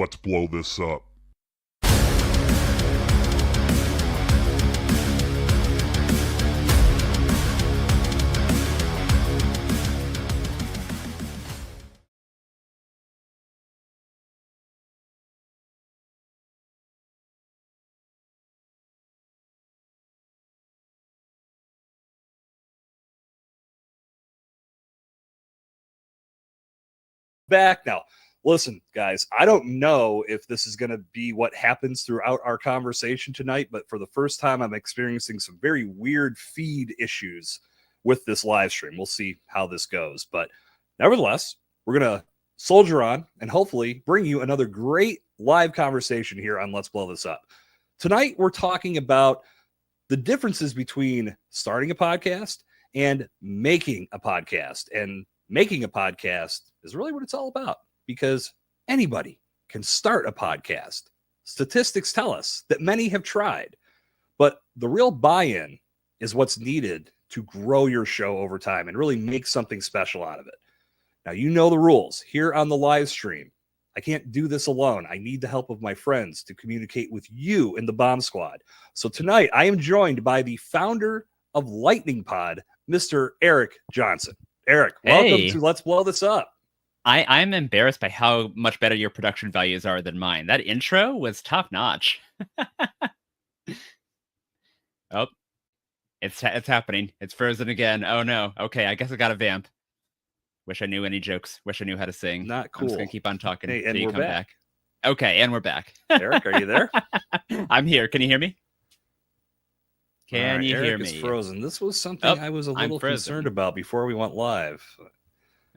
Let's blow this up. Back now. Listen, guys, I don't know if this is going to be what happens throughout our conversation tonight, but for the first time, I'm experiencing some very weird feed issues with this live stream. We'll see how this goes. But nevertheless, we're going to soldier on and hopefully bring you another great live conversation here on Let's Blow This Up. Tonight, we're talking about the differences between starting a podcast and making a podcast. And making a podcast is really what it's all about, because anybody can start a podcast. Statistics tell us that many have tried, but the real buy-in is what's needed to grow your show over time and really make something special out of it. Now, you know the rules here on the live stream. I can't do this alone. I need the help of my friends to communicate with you in the Bomb Squad. So tonight, I am joined by the founder of LightningPod, Mr. Eric Johnson. Eric, welcome to Let's Blow This Up. I'm embarrassed by how much better your production values are than mine. That intro was top notch. Oh, it's happening. It's frozen again. Oh no. Okay, I guess I got a vamp. Wish I knew any jokes. Wish I knew how to sing. Not cool. I'm just gonna keep on talking Hey, until you come back. back. Okay, and we're back. Eric, are you there? I'm here. Can you hear me? Can right, you Eric hear me? is frozen. This was something I was a little concerned about before we went live.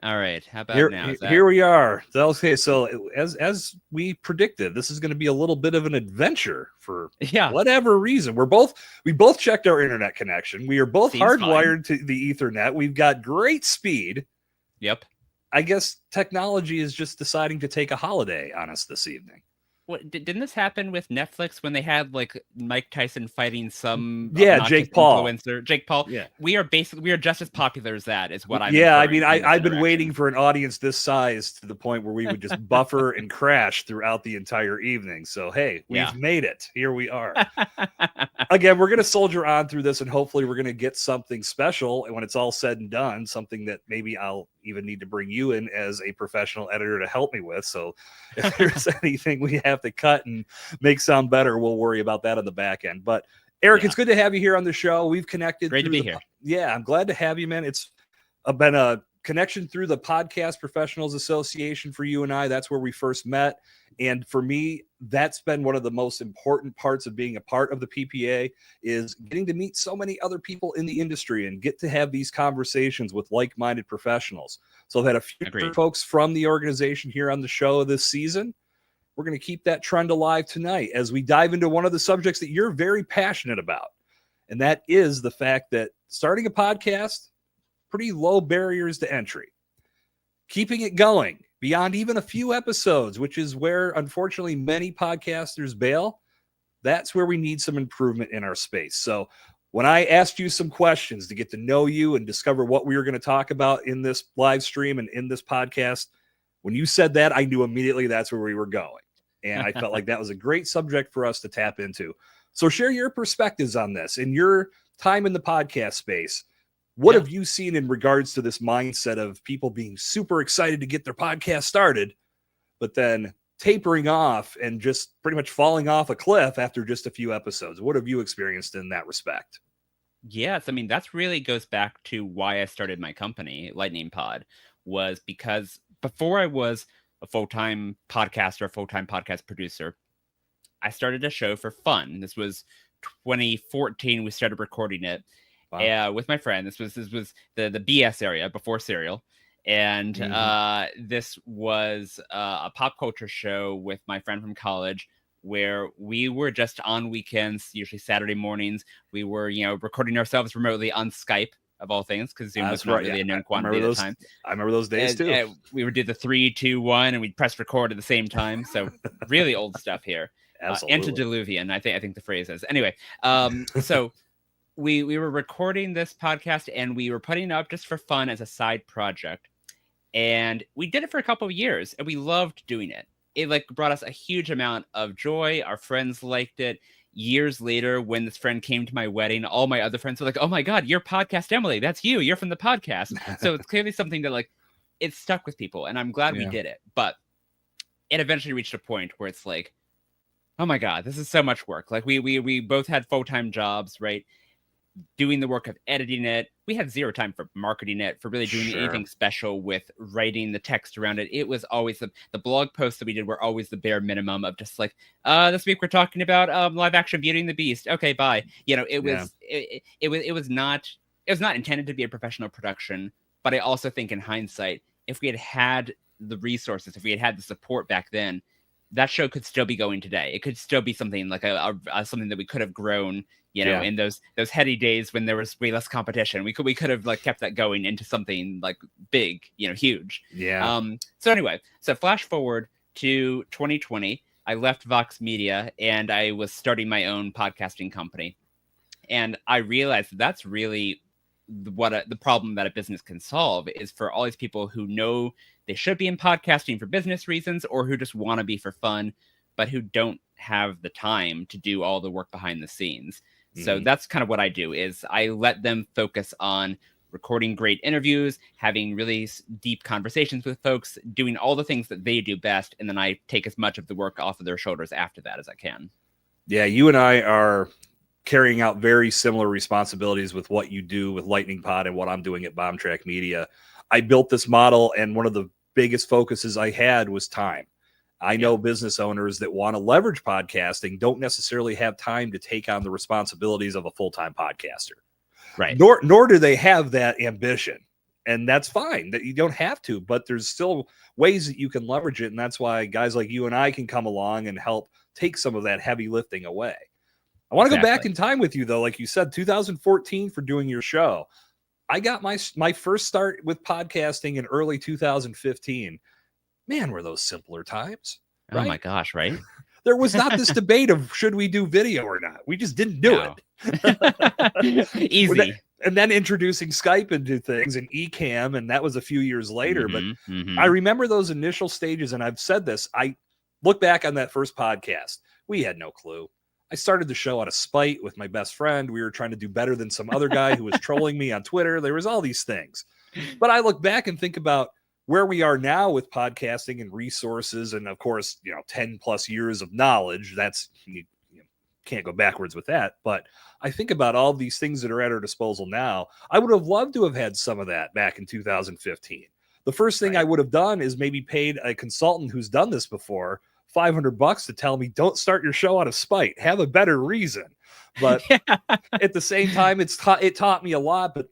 All right, how about now? Here we are. Okay, so as we predicted, this is going to be a little bit of an adventure for whatever reason. We both checked our internet connection. We are both hardwired to the Ethernet. We've got great speed. Yep. I guess technology is just deciding to take a holiday on us this evening. What didn't this happen with Netflix when they had like Mike Tyson fighting some Jake Paul influencer? Jake Paul. Yeah, we are just as popular as that. Is what I'm. Yeah, I mean, I've been waiting for an audience this size to the point where we would just buffer and crash throughout the entire evening. So hey, we've made it. Here we are. Again, we're gonna soldier on through this, and hopefully, we're gonna get something special. And when it's all said and done, something that maybe I'll even need to bring you in as a professional editor to help me with. So if there's anything we have to cut and make sound better, we'll worry about that on the back end. But Eric, it's good to have you here on the show. We've connected. Great to be here. Yeah, I'm glad to have you, man. It's been a connection through the Podcast Professionals Association for you and I. That's where we first met. And for me, that's been one of the most important parts of being a part of the PPA, is getting to meet so many other people in the industry and get to have these conversations with like-minded professionals. So I've had a few folks from the organization here on the show this season. We're going to keep that trend alive tonight as we dive into one of the subjects that you're very passionate about. And that is the fact that starting a podcast, pretty low barriers to entry. Keeping it going beyond even a few episodes, which is where, unfortunately, many podcasters bail. That's where we need some improvement in our space. So when I asked you some questions to get to know you and discover what we were going to talk about in this live stream and in this podcast, when you said that, I knew immediately that's where we were going. And I felt like that was a great subject for us to tap into. So share your perspectives on this and your time in the podcast space. What have you seen in regards to this mindset of people being super excited to get their podcast started, but then tapering off and just pretty much falling off a cliff after just a few episodes? What have you experienced in that respect? Yes, I mean, that's really goes back to why I started my company, LightningPod, was because before I was a full-time podcaster, a full-time podcast producer, I started a show for fun. This was 2014. We started recording it. Wow. With my friend. This was the BS area before Serial, and this was a pop culture show with my friend from college, where we were just on weekends, usually Saturday mornings. We were, recording ourselves remotely on Skype, of all things, because Zoom was not really a known quantity at the time. I remember those days too. We would do the 3, 2, 1, and we'd press record at the same time. So really old stuff here. Antediluvian, I think the phrase is. Anyway, so. We were recording this podcast and we were putting it up just for fun as a side project. And we did it for a couple of years and we loved doing it. it like brought us a huge amount of joy. Our friends liked it. Years later, when this friend came to my wedding, all my other friends were like, "Oh my God, you're Podcast Emily. That's you. You're from the podcast." So it's clearly something that like it stuck with people, and I'm glad we did it. But it eventually reached a point where it's like, oh my God, this is so much work. Like we both had full-time jobs, right? Doing the work of editing it. We had zero time for marketing it, for really doing anything special with writing the text around it. It was always the blog posts that we did were always the bare minimum of just like, this week we're talking about live action Beauty and the Beast. Okay, bye. You know, it was not intended to be a professional production, but I also think in hindsight, if we had the resources, if we had the support back then, that show could still be going today. It could still be something like something that we could have grown, you know, in those heady days when there was way less competition. We could have like kept that going into something like big, you know, huge. So anyway, so flash forward to 2020, I left Vox Media and I was starting my own podcasting company. And I realized that's really the problem that a business can solve is for all these people who know they should be in podcasting for business reasons or who just want to be for fun, but who don't have the time to do all the work behind the scenes. So that's kind of what I do is I let them focus on recording great interviews, having really deep conversations with folks, doing all the things that they do best. And then I take as much of the work off of their shoulders after that as I can. Yeah, you and I are carrying out very similar responsibilities with what you do with LightningPod and what I'm doing at Bombtrack Media. I built this model, and one of the biggest focuses I had was time. I know business owners that want to leverage podcasting don't necessarily have time to take on the responsibilities of a full-time podcaster. Right. Nor do they have that ambition. And that's fine that you don't have to, but there's still ways that you can leverage it. And that's why guys like you and I can come along and help take some of that heavy lifting away. I want to go back in time with you, though. Like you said, 2014 for doing your show. I got my first start with podcasting in early 2015. Man, were those simpler times. Right? Oh my gosh, right? There was not this debate of should we do video or not. We just didn't do it. Easy. And then introducing Skype into things and Ecamm, and that was a few years later. But I remember those initial stages, and I've said this. I look back on that first podcast. We had no clue. I started the show out of spite with my best friend. We were trying to do better than some other guy who was trolling me on Twitter. There was all these things. But I look back and think about where we are now with podcasting and resources. And of course, 10 plus years of knowledge. That's, you can't go backwards with that. But I think about all these things that are at our disposal now. I would have loved to have had some of that back in 2015. The first thing I would have done is maybe paid a consultant who's done this before $500 to tell me, don't start your show out of spite. Have a better reason. But at the same time, it taught me a lot. But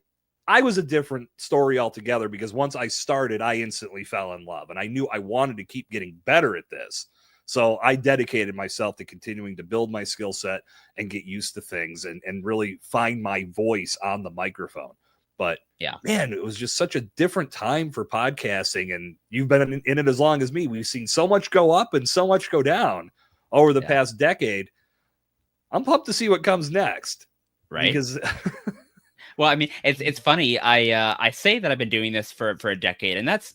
I was a different story altogether because once I started, I instantly fell in love. And I knew I wanted to keep getting better at this. So I dedicated myself to continuing to build my skill set and get used to things and really find my voice on the microphone. But man, it was just such a different time for podcasting. And you've been in it as long as me. We've seen so much go up and so much go down over the past decade. I'm pumped to see what comes next. Right. Because well, I mean, it's funny. I say that I've been doing this for a decade, and that's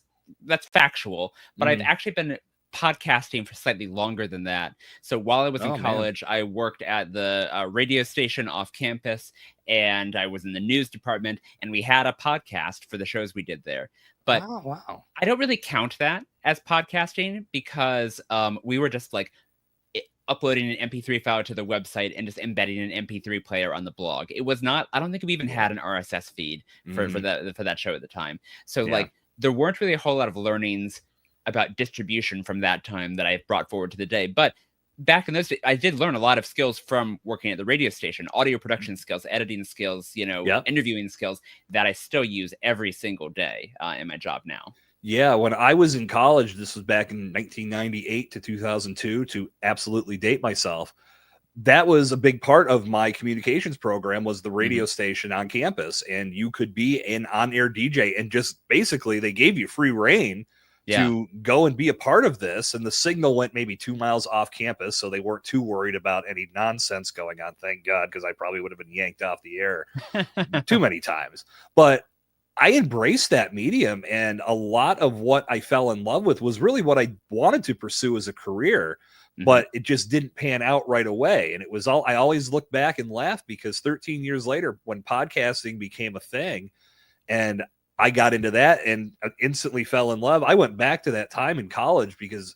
factual, but I've actually been podcasting for slightly longer than that. So while I was in college, I worked at the radio station off campus, and I was in the news department, and we had a podcast for the shows we did there. But I don't really count that as podcasting because we were just like uploading an MP3 file to the website and just embedding an MP3 player on the blog. It was not, I don't think we even had an RSS feed for that show at the time. So like there weren't really a whole lot of learnings about distribution from that time that I brought forward to the day. But back in those days, I did learn a lot of skills from working at the radio station, audio production skills, editing skills, interviewing skills that I still use every single day in my job now. Yeah, when I was in college, this was back in 1998 to 2002, to absolutely date myself. That was a big part of my communications program was the radio station on campus. And you could be an on-air DJ and just basically they gave you free reign to go and be a part of this. And the signal went maybe 2 miles off campus. So they weren't too worried about any nonsense going on. Thank God, because I probably would have been yanked off the air too many times. But I embraced that medium, and a lot of what I fell in love with was really what I wanted to pursue as a career, but it just didn't pan out right away. And it was all, I always look back and laugh because 13 years later, when podcasting became a thing and I got into that and instantly fell in love, I went back to that time in college because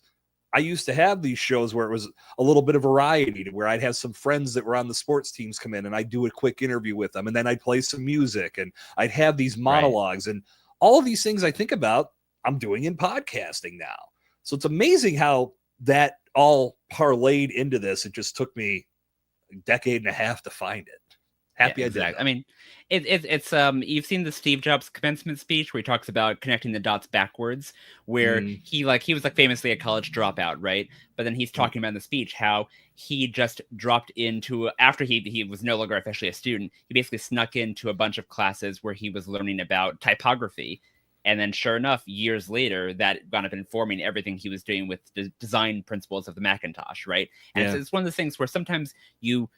I used to have these shows where it was a little bit of variety, to where I'd have some friends that were on the sports teams come in and I'd do a quick interview with them. And then I'd play some music and I'd have these monologues, and all of these things I think about, I'm doing in podcasting now. So it's amazing how that all parlayed into this. It just took me a decade and a half to find it. Happy I did that. I mean, it's you've seen the Steve Jobs commencement speech where he talks about connecting the dots backwards, where he was famously a college dropout, right? But then he's talking about in the speech how he just dropped into, after he was no longer officially a student, he basically snuck into a bunch of classes where he was learning about typography. And then sure enough, years later, that wound up informing everything he was doing with the design principles of the Macintosh, right? And it's one of those things where sometimes you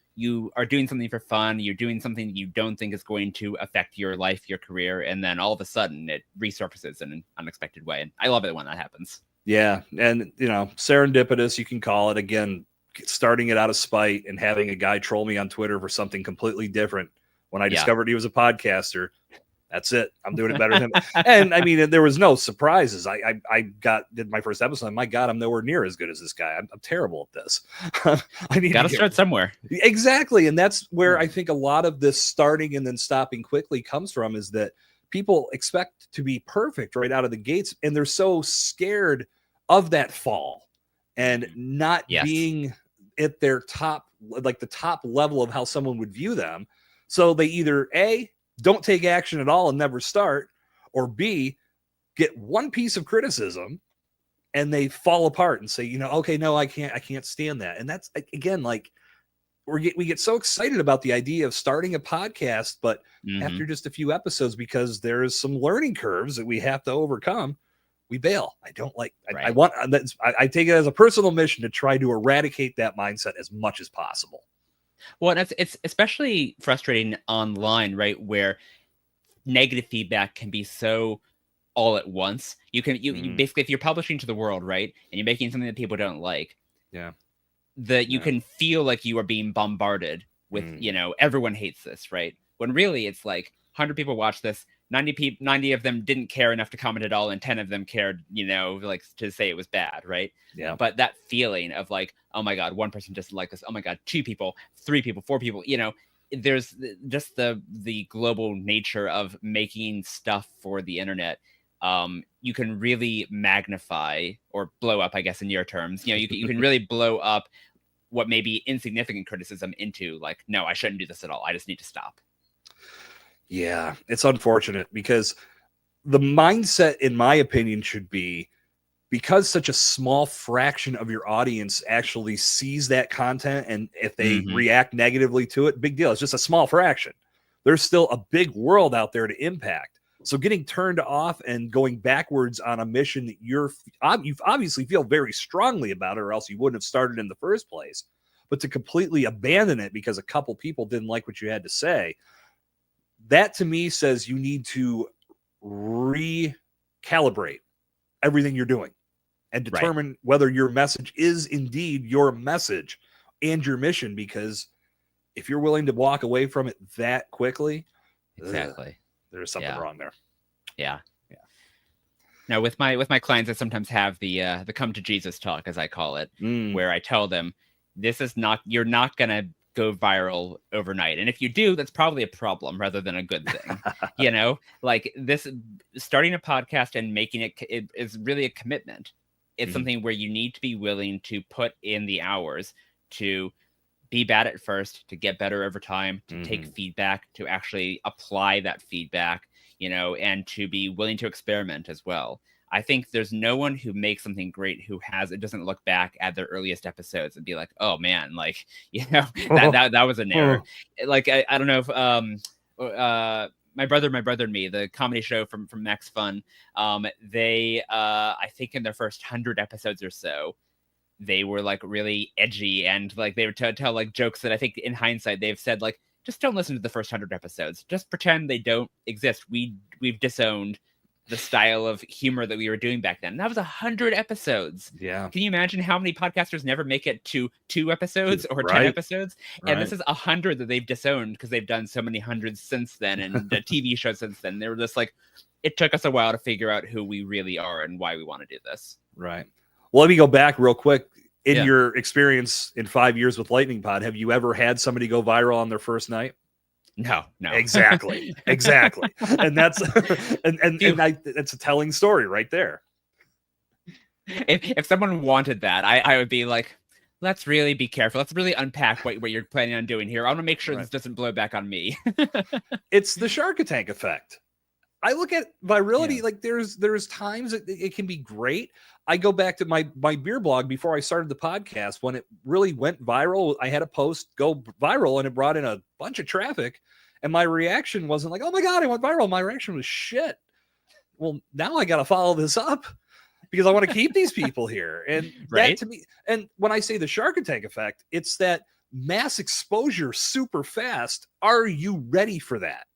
are doing something for fun, you're doing something you don't think is going to affect your life, your career, and then all of a sudden it resurfaces in an unexpected way. And I love it when that happens. Yeah. And, serendipitous, you can call it. Again, starting it out of spite and having a guy troll me on Twitter for something completely different. When I discovered he was a podcaster, that's it. I'm doing it better than him. And I mean, there was no surprises. I did my first episode. My God, I'm nowhere near as good as this guy. I'm terrible at this. I need to start somewhere. Exactly. And that's where I think a lot of this starting and then stopping quickly comes from, is that people expect to be perfect right out of the gates. And they're so scared of that fall and not being at their top, like the top level of how someone would view them. So they either don't take action at all and never start, or B, get one piece of criticism and they fall apart and say, okay, no, I can't stand that. And that's, again, like we get so excited about the idea of starting a podcast, but after just a few episodes, because there's some learning curves that we have to overcome, we bail. I don't like, I take it as a personal mission to try to eradicate that mindset as much as possible. Well, it's especially frustrating online, right, where negative feedback can be so all at once. You basically, if you're publishing to the world, right, and you're making something that people don't like, you can feel like you are being bombarded with, everyone hates this, right? When really it's like 100 people watch this, 90 of them didn't care enough to comment at all, and 10 of them cared, like to say it was bad, right? Yeah. But that feeling of like, oh my God, one person doesn't like this. Oh my God, 2 people, 3 people, 4 people, there's just the global nature of making stuff for the internet. You can really magnify or blow up, I guess, in your terms, you can really blow up what may be insignificant criticism into like, no, I shouldn't do this at all. I just need to stop. Yeah, it's unfortunate because the mindset, in my opinion, should be, because such a small fraction of your audience actually sees that content, and if they react negatively to it, big deal. It's just a small fraction. There's still a big world out there to impact. So getting turned off and going backwards on a mission that you obviously feel very strongly about, or else you wouldn't have started in the first place, but to completely abandon it because a couple people didn't like what you had to say, that to me says you need to recalibrate everything you're doing and determine whether your message is indeed your message and your mission. Because if you're willing to walk away from it that quickly, there's something wrong there. Yeah. Now with my clients, I sometimes have the come to Jesus talk, as I call it, where I tell them, you're not going to go viral overnight. And if you do, that's probably a problem rather than a good thing. Like this, starting a podcast and making it is really a commitment. It's something where you need to be willing to put in the hours to be bad at first, to get better over time, to take feedback, to actually apply that feedback, and to be willing to experiment as well. I think there's no one who makes something great who doesn't look back at their earliest episodes and be like, oh man, like, that was an error. Like, I don't know if, My Brother and Me, the comedy show from Max Fun, they, I think in their first 100 episodes or so, they were like really edgy, and like they would tell like jokes that I think in hindsight they've said like, just don't listen to the first 100 episodes. Just pretend they don't exist. We've disowned the style of humor that we were doing back then. And that was 100 episodes. Yeah. Can you imagine how many podcasters never make it to 2 episodes or 10 Right. episodes? And this is 100 that they've disowned because they've done so many hundreds since then, and the TV show since then. They were just like, it took us a while to figure out who we really are and why we want to do this. Right. Well, let me go back real quick. In your experience in 5 years with LightningPod, have you ever had somebody go viral on their first night? No. Exactly. And that's it's a telling story right there. If someone wanted that, I would be like, let's really be careful. Let's really unpack what you're planning on doing here. I want to make sure this doesn't blow back on me. It's the Shark Tank effect. I look at virality, like there's times it can be great. I go back to my beer blog before I started the podcast. When it really went viral, I had a post go viral and it brought in a bunch of traffic. And my reaction wasn't like, oh my God, I went viral. My reaction was shit. Well, now I got to follow this up because I want to keep these people here. And that to me, and when I say the Shark Tank effect, it's that mass exposure super fast. Are you ready for that?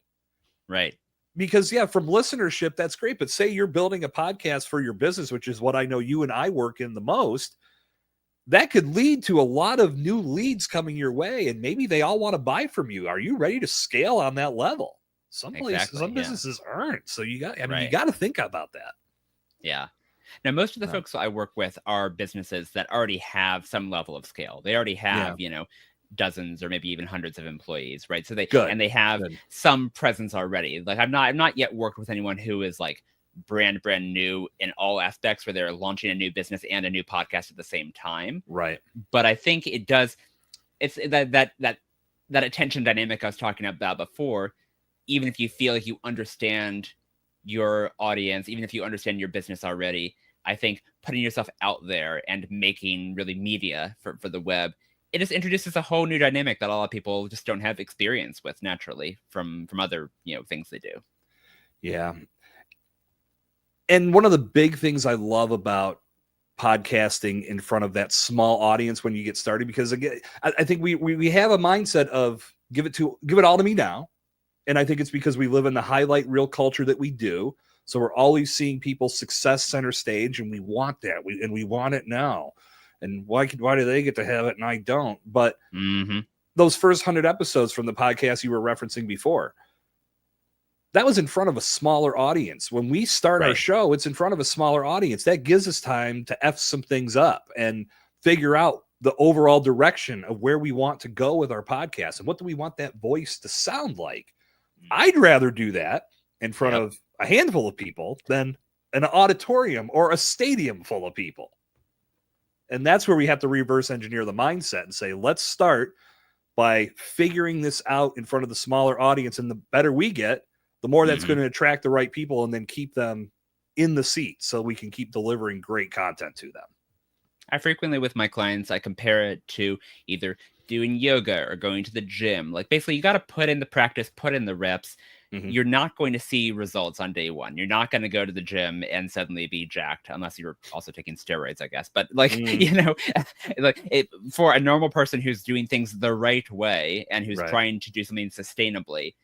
Right. Because from listenership, that's great. But say you're building a podcast for your business, which is what I know you and I work in the most. That could lead to a lot of new leads coming your way. And maybe they all want to buy from you. Are you ready to scale on that level? Some businesses aren't. So you got to think about that. Yeah. Now, most of the folks I work with are businesses that already have some level of scale. They already have, dozens or maybe even hundreds of employees, right? So they have some presence already. Like I've not yet worked with anyone who is like brand new in all aspects, where they're launching a new business and a new podcast at the same time. Right. But I think it does. It's that attention dynamic I was talking about before. Even if you feel like you understand your audience, even if you understand your business already, I think putting yourself out there and making really media for the web, it just introduces a whole new dynamic that a lot of people just don't have experience with naturally from other, things they do. Yeah. And one of the big things I love about podcasting in front of that small audience when you get started, because again, I think we have a mindset of give it all to me now. And I think it's because we live in the highlight reel culture that we do. So we're always seeing people's success center stage, and we want that. We want it now. And why do they get to have it and I don't? But those first 100 episodes from the podcast you were referencing before, that was in front of a smaller audience. When we start our show, it's in front of a smaller audience. That gives us time to F some things up and figure out the overall direction of where we want to go with our podcast and what do we want that voice to sound like. I'd rather do that in front of a handful of people than an auditorium or a stadium full of people. And that's where we have to reverse engineer the mindset and say, let's start by figuring this out in front of the smaller audience. And the better we get, the more that's going to attract the right people and then keep them in the seat so we can keep delivering great content to them. I frequently, with my clients, I compare it to either doing yoga or going to the gym. Like basically you got to put in the practice, put in the reps. You're not going to see results on day one. You're not going to go to the gym and suddenly be jacked unless you're also taking steroids, I guess. But like, for a normal person who's doing things the right way and who's trying to do something sustainably,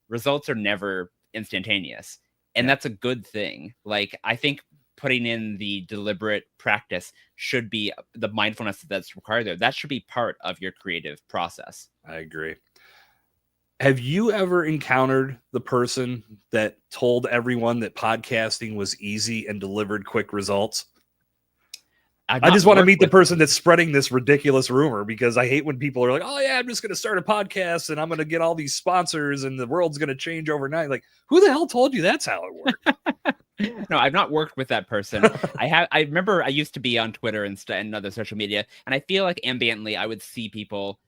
results are never instantaneous. And that's a good thing. Like, I think putting in the deliberate practice should be the mindfulness that's required there. That should be part of your creative process. I agree. Have you ever encountered the person that told everyone that podcasting was easy and delivered quick results? I just want to meet the person that's spreading this ridiculous rumor, because I hate when people are like, oh yeah, I'm just going to start a podcast and I'm going to get all these sponsors and the world's going to change overnight. Like, who the hell told you that's how it worked? No, I've not worked with that person. I remember I used to be on Twitter and other social media, and I feel like ambiently I would see people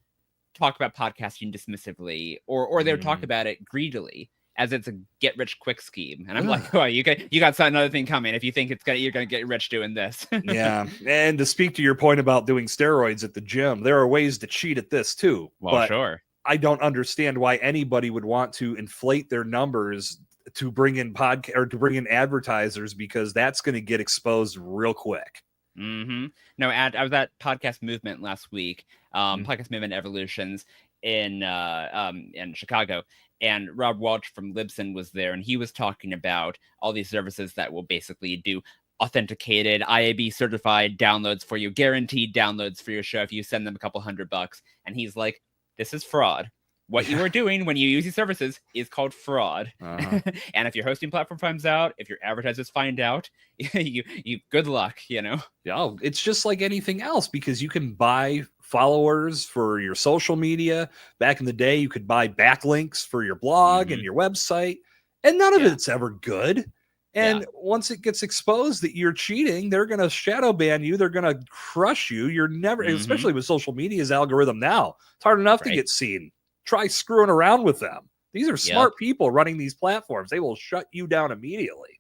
talk about podcasting dismissively, or they would talk about it greedily as it's a get rich quick scheme. And I'm like, oh, you got another thing coming if you think you're gonna get rich doing this. Yeah. And to speak to your point about doing steroids at the gym, there are ways to cheat at this too. Well, sure. I don't understand why anybody would want to inflate their numbers to bring in to bring in advertisers, because that's going to get exposed real quick. No, I was at Podcast Movement last week, Podcast Movement Evolutions, in Chicago, and Rob Walsh from Libsyn was there, and he was talking about all these services that will basically do authenticated, IAB certified downloads for you, guaranteed downloads for your show if you send them a couple $100. And he's like, this is fraud. What you are doing when you use these services is called fraud. And if your hosting platform finds out, if your advertisers find out, you good luck, Yeah, it's just like anything else, because you can buy followers for your social media. Back in the day, you could buy backlinks for your blog and your website, and none of it's ever good. And once it gets exposed that you're cheating, they're going to shadow ban you. They're going to crush you. You're never, especially with social media's algorithm now, it's hard enough to get seen. Try screwing around with them. These are smart people running these platforms. They will shut you down immediately.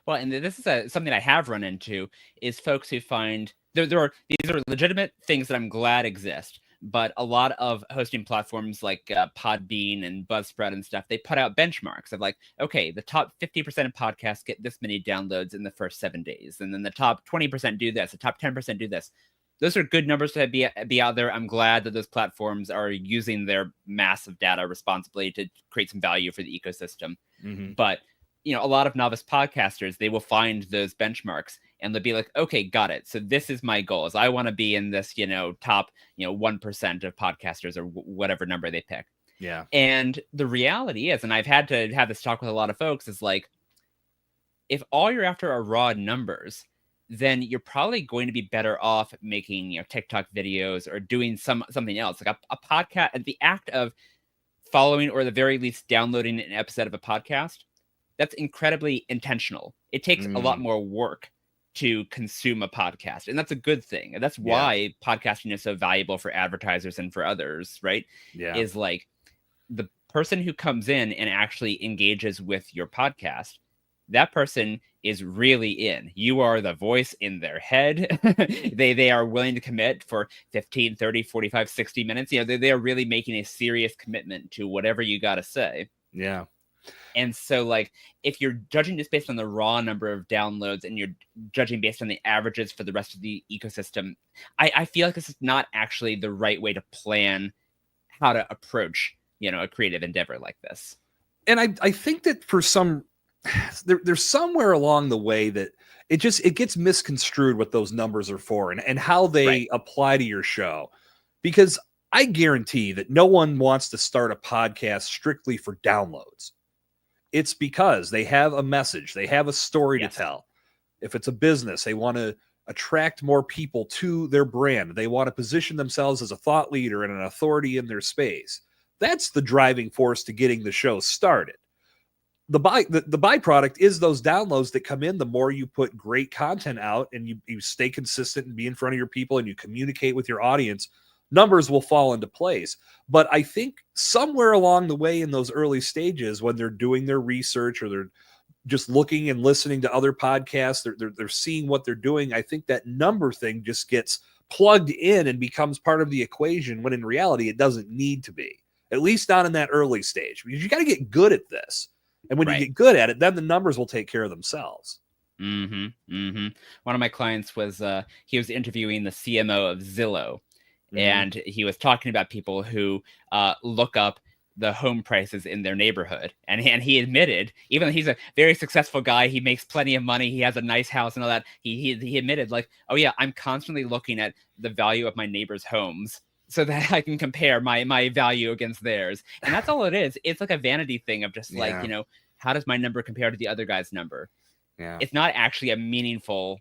Well, and this is something I have run into, is folks who find these are legitimate things that I'm glad exist. But a lot of hosting platforms like Podbean and Buzzsprout and stuff, they put out benchmarks of like, okay, the top 50% of podcasts get this many downloads in the first 7 days. And then the top 20% do this, the top 10% do this. Those are good numbers to be out there. I'm glad that those platforms are using their massive data responsibly to create some value for the ecosystem. But, a lot of novice podcasters, they will find those benchmarks and they'll be like, okay, got it. So this is my goal, is I want to be in this, top, 1% of podcasters, or whatever number they pick. Yeah. And the reality is, and I've had to have this talk with a lot of folks, is like, if all you're after are raw numbers, then you're probably going to be better off making, TikTok videos or doing something else, like a podcast. And the act of following, or at the very least downloading an episode of a podcast, that's incredibly intentional. It takes a lot more work to consume a podcast, and that's a good thing. And that's why podcasting is so valuable for advertisers and for others, right? Yeah. Is like, the person who comes in and actually engages with your podcast, that person is really in. You are the voice in their head. They are willing to commit for 15, 30, 45, 60 minutes. They are really making a serious commitment to whatever you got to say. Yeah. And so, like, if you're judging just based on the raw number of downloads and you're judging based on the averages for the rest of the ecosystem, I feel like this is not actually the right way to plan how to approach, a creative endeavor like this. And I think that for there's somewhere along the way that it gets misconstrued what those numbers are for and how they apply to your show. Because I guarantee that no one wants to start a podcast strictly for downloads. It's because they have a message, they have a story to tell. If it's a business, they want to attract more people to their brand. They want to position themselves as a thought leader and an authority in their space. That's the driving force to getting the show started. The byproduct is those downloads that come in. The more you put great content out and you stay consistent and be in front of your people and you communicate with your audience, numbers will fall into place. But I think somewhere along the way in those early stages, when they're doing their research or they're just looking and listening to other podcasts, they're seeing what they're doing, I think that number thing just gets plugged in and becomes part of the equation, when in reality it doesn't need to be, at least not in that early stage, because you got to get good at this. And when you get good at it, then the numbers will take care of themselves. One of my clients was he was interviewing the CMO of Zillow. And he was talking about people who look up the home prices in their neighborhood. And he admitted, even though he's a very successful guy, he makes plenty of money, he has a nice house and all that, he admitted, like, oh yeah, I'm constantly looking at the value of my neighbors' homes so that I can compare my value against theirs. And that's all it is. It's like a vanity thing of just like, how does my number compare to the other guy's number? Yeah. It's not actually a meaningful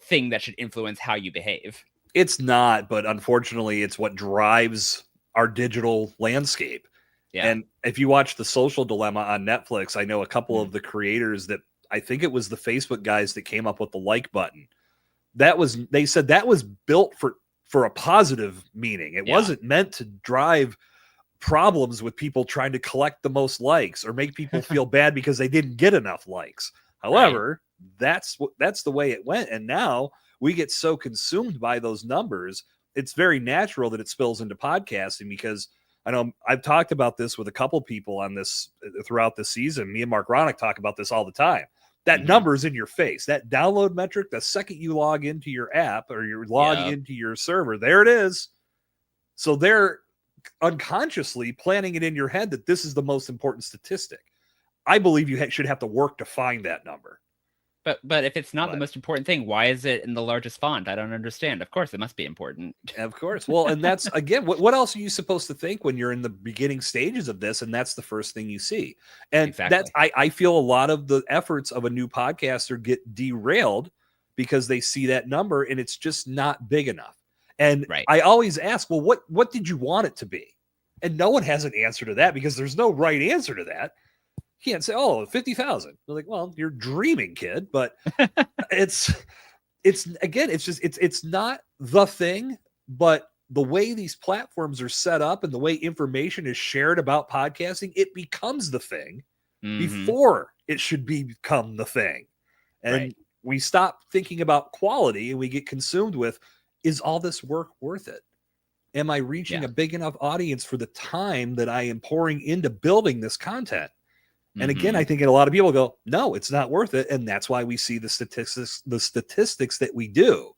thing that should influence how you behave. It's not, but unfortunately, it's what drives our digital landscape. Yeah. And if you watch The Social Dilemma on Netflix, I know a couple of the creators that, I think it was the Facebook guys that came up with the like button. They said that was built for a positive meaning. It wasn't meant to drive problems with people trying to collect the most likes or make people feel bad because they didn't get enough likes. However, that's the way it went. And now we get so consumed by those numbers, it's very natural that it spills into podcasting, because I know I've talked about this with a couple people on this throughout the season. Me and Mark Ronick talk about this all the time. That number's in your face. That download metric, the second you log into your app or you log into your server, there it is. So they're unconsciously planning it in your head that this is the most important statistic. I believe you should have to work to find that number. But if it's not the most important thing, why is it in the largest font? I don't understand. Of course, it must be important. Of course. Well, and that's, again, what else are you supposed to think when you're in the beginning stages of this? And that's the first thing you see. And Exactly. I feel a lot of the efforts of a new podcaster get derailed because they see that number and it's just not big enough. And I always ask, well, what did you want it to be? And no one has an answer to that because there's no right answer to that. You can't say, oh, 50,000. They're like, well, you're dreaming, kid. But it's not the thing, but the way these platforms are set up and the way information is shared about podcasting, it becomes the thing before it should become the thing. And we stop thinking about quality and we get consumed with, is all this work worth it? Am I reaching a big enough audience for the time that I am pouring into building this content? And again, I think a lot of people go, no, it's not worth it. And that's why we see the statistics that we do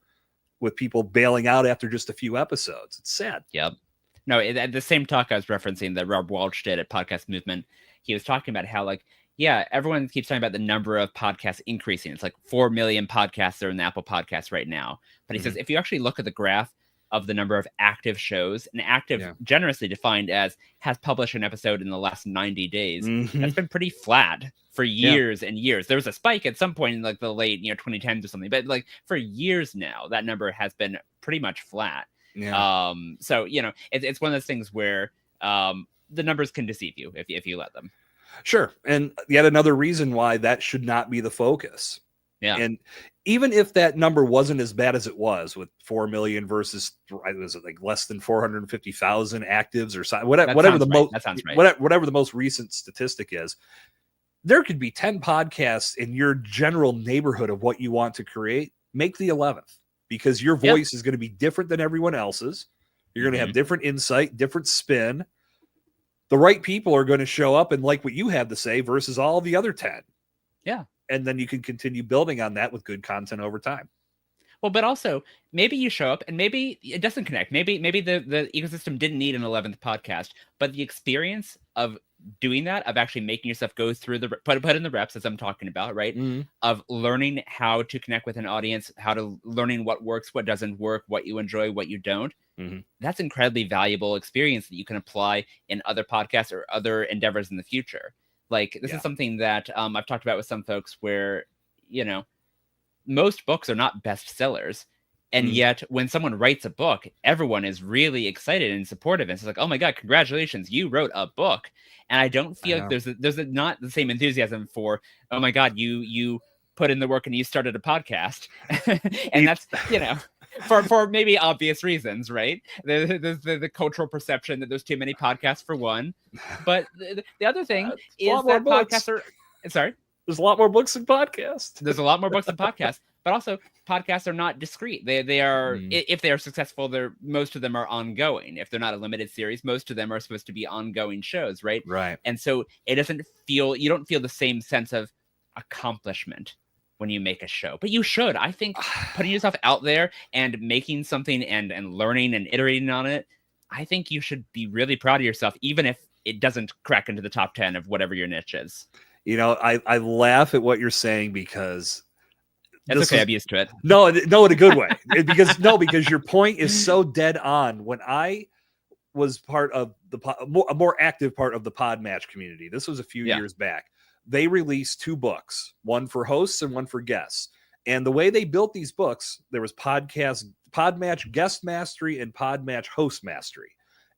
with people bailing out after just a few episodes. It's sad. Yep. No, at the same talk I was referencing that Rob Walsh did at Podcast Movement, he was talking about how, like, everyone keeps talking about the number of podcasts increasing. It's like 4 million podcasts are in the Apple Podcasts right now. But he says, if you actually look at the graph of the number of active shows, and active generously defined as has published an episode in the last 90 days, that's been pretty flat for years and years. There was a spike at some point in like the late 2010s or something, but like for years now, that number has been pretty much flat. So it's one of those things where the numbers can deceive you if you let them. Sure. And yet another reason why that should not be the focus. And even if that number wasn't as bad as it was with 4 million versus was it like less than 450,000 actives or something, whatever the most recent statistic is, there could be 10 podcasts in your general neighborhood of what you want to create. Make the 11th because your voice is going to be different than everyone else's. You're going to have different insight, different spin. The right people are going to show up and like what you have to say versus all the other 10. Yeah. And then you can continue building on that with good content over time. Well, but also maybe you show up and maybe it doesn't connect. Maybe the ecosystem didn't need an 11th podcast, but the experience of doing that, of actually making yourself go through the put in the reps, as I'm talking about, right? Of learning how to connect with an audience, learning what works, what doesn't work, what you enjoy, what you don't. That's incredibly valuable experience that you can apply in other podcasts or other endeavors in the future. Like this is something that I've talked about with some folks where, most books are not bestsellers. And yet when someone writes a book, everyone is really excited and supportive. And it's like, oh my God, congratulations, you wrote a book. And I don't feel like there's not the same enthusiasm for, oh my God, you put in the work and you started a podcast. And that's, for maybe obvious reasons, right? There's the cultural perception that there's too many podcasts for one. But the other thing is that podcasts are, sorry? There's a lot more books than podcasts. There's a lot more books than podcasts, but also podcasts are not discrete. They are, if they are successful, most of them are ongoing. If they're not a limited series, most of them are supposed to be ongoing shows, right? Right. And so you don't feel the same sense of accomplishment when you make a show, but you should. I think putting yourself out there and making something and learning and iterating on it, I think you should be really proud of yourself, even if it doesn't crack into the top 10 of whatever your niche is. I laugh at what you're saying because that's okay. I'm used to it. No, in a good way. Because your point is so dead on. When I was part of a more active part of the Podmatch community, this was a few years back. They released 2 books, one for hosts and one for guests. And the way they built these books, there was Podmatch Guest Mastery and Podmatch Host Mastery.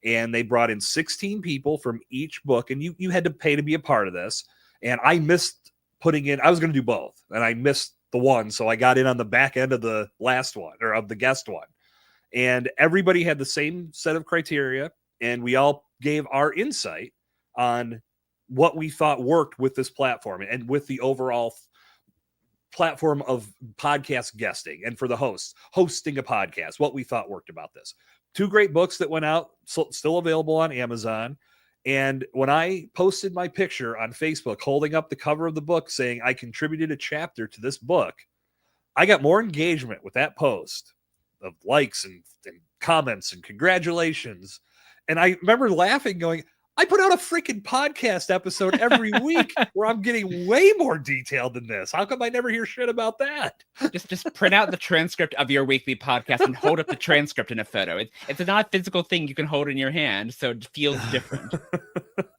And they brought in 16 people from each book, and you had to pay to be a part of this. And I missed putting in, I was going to do both, and I missed the one. So I got in on the back end of the last one, or of the guest one. And everybody had the same set of criteria, and we all gave our insight on what we thought worked with this platform and with the overall platform of podcast guesting, and for the hosts hosting a podcast, what we thought worked about this. 2 great books that went out, still available on Amazon. And when I posted my picture on Facebook holding up the cover of the book saying I contributed a chapter to this book, I got more engagement with that post of likes and comments and congratulations And I remember laughing, going, I put out a freaking podcast episode every week where I'm getting way more detailed than this. How come I never hear shit about that? Just print out the transcript of your weekly podcast and hold up the transcript in a photo. It's not a physical thing you can hold in your hand, so it feels different.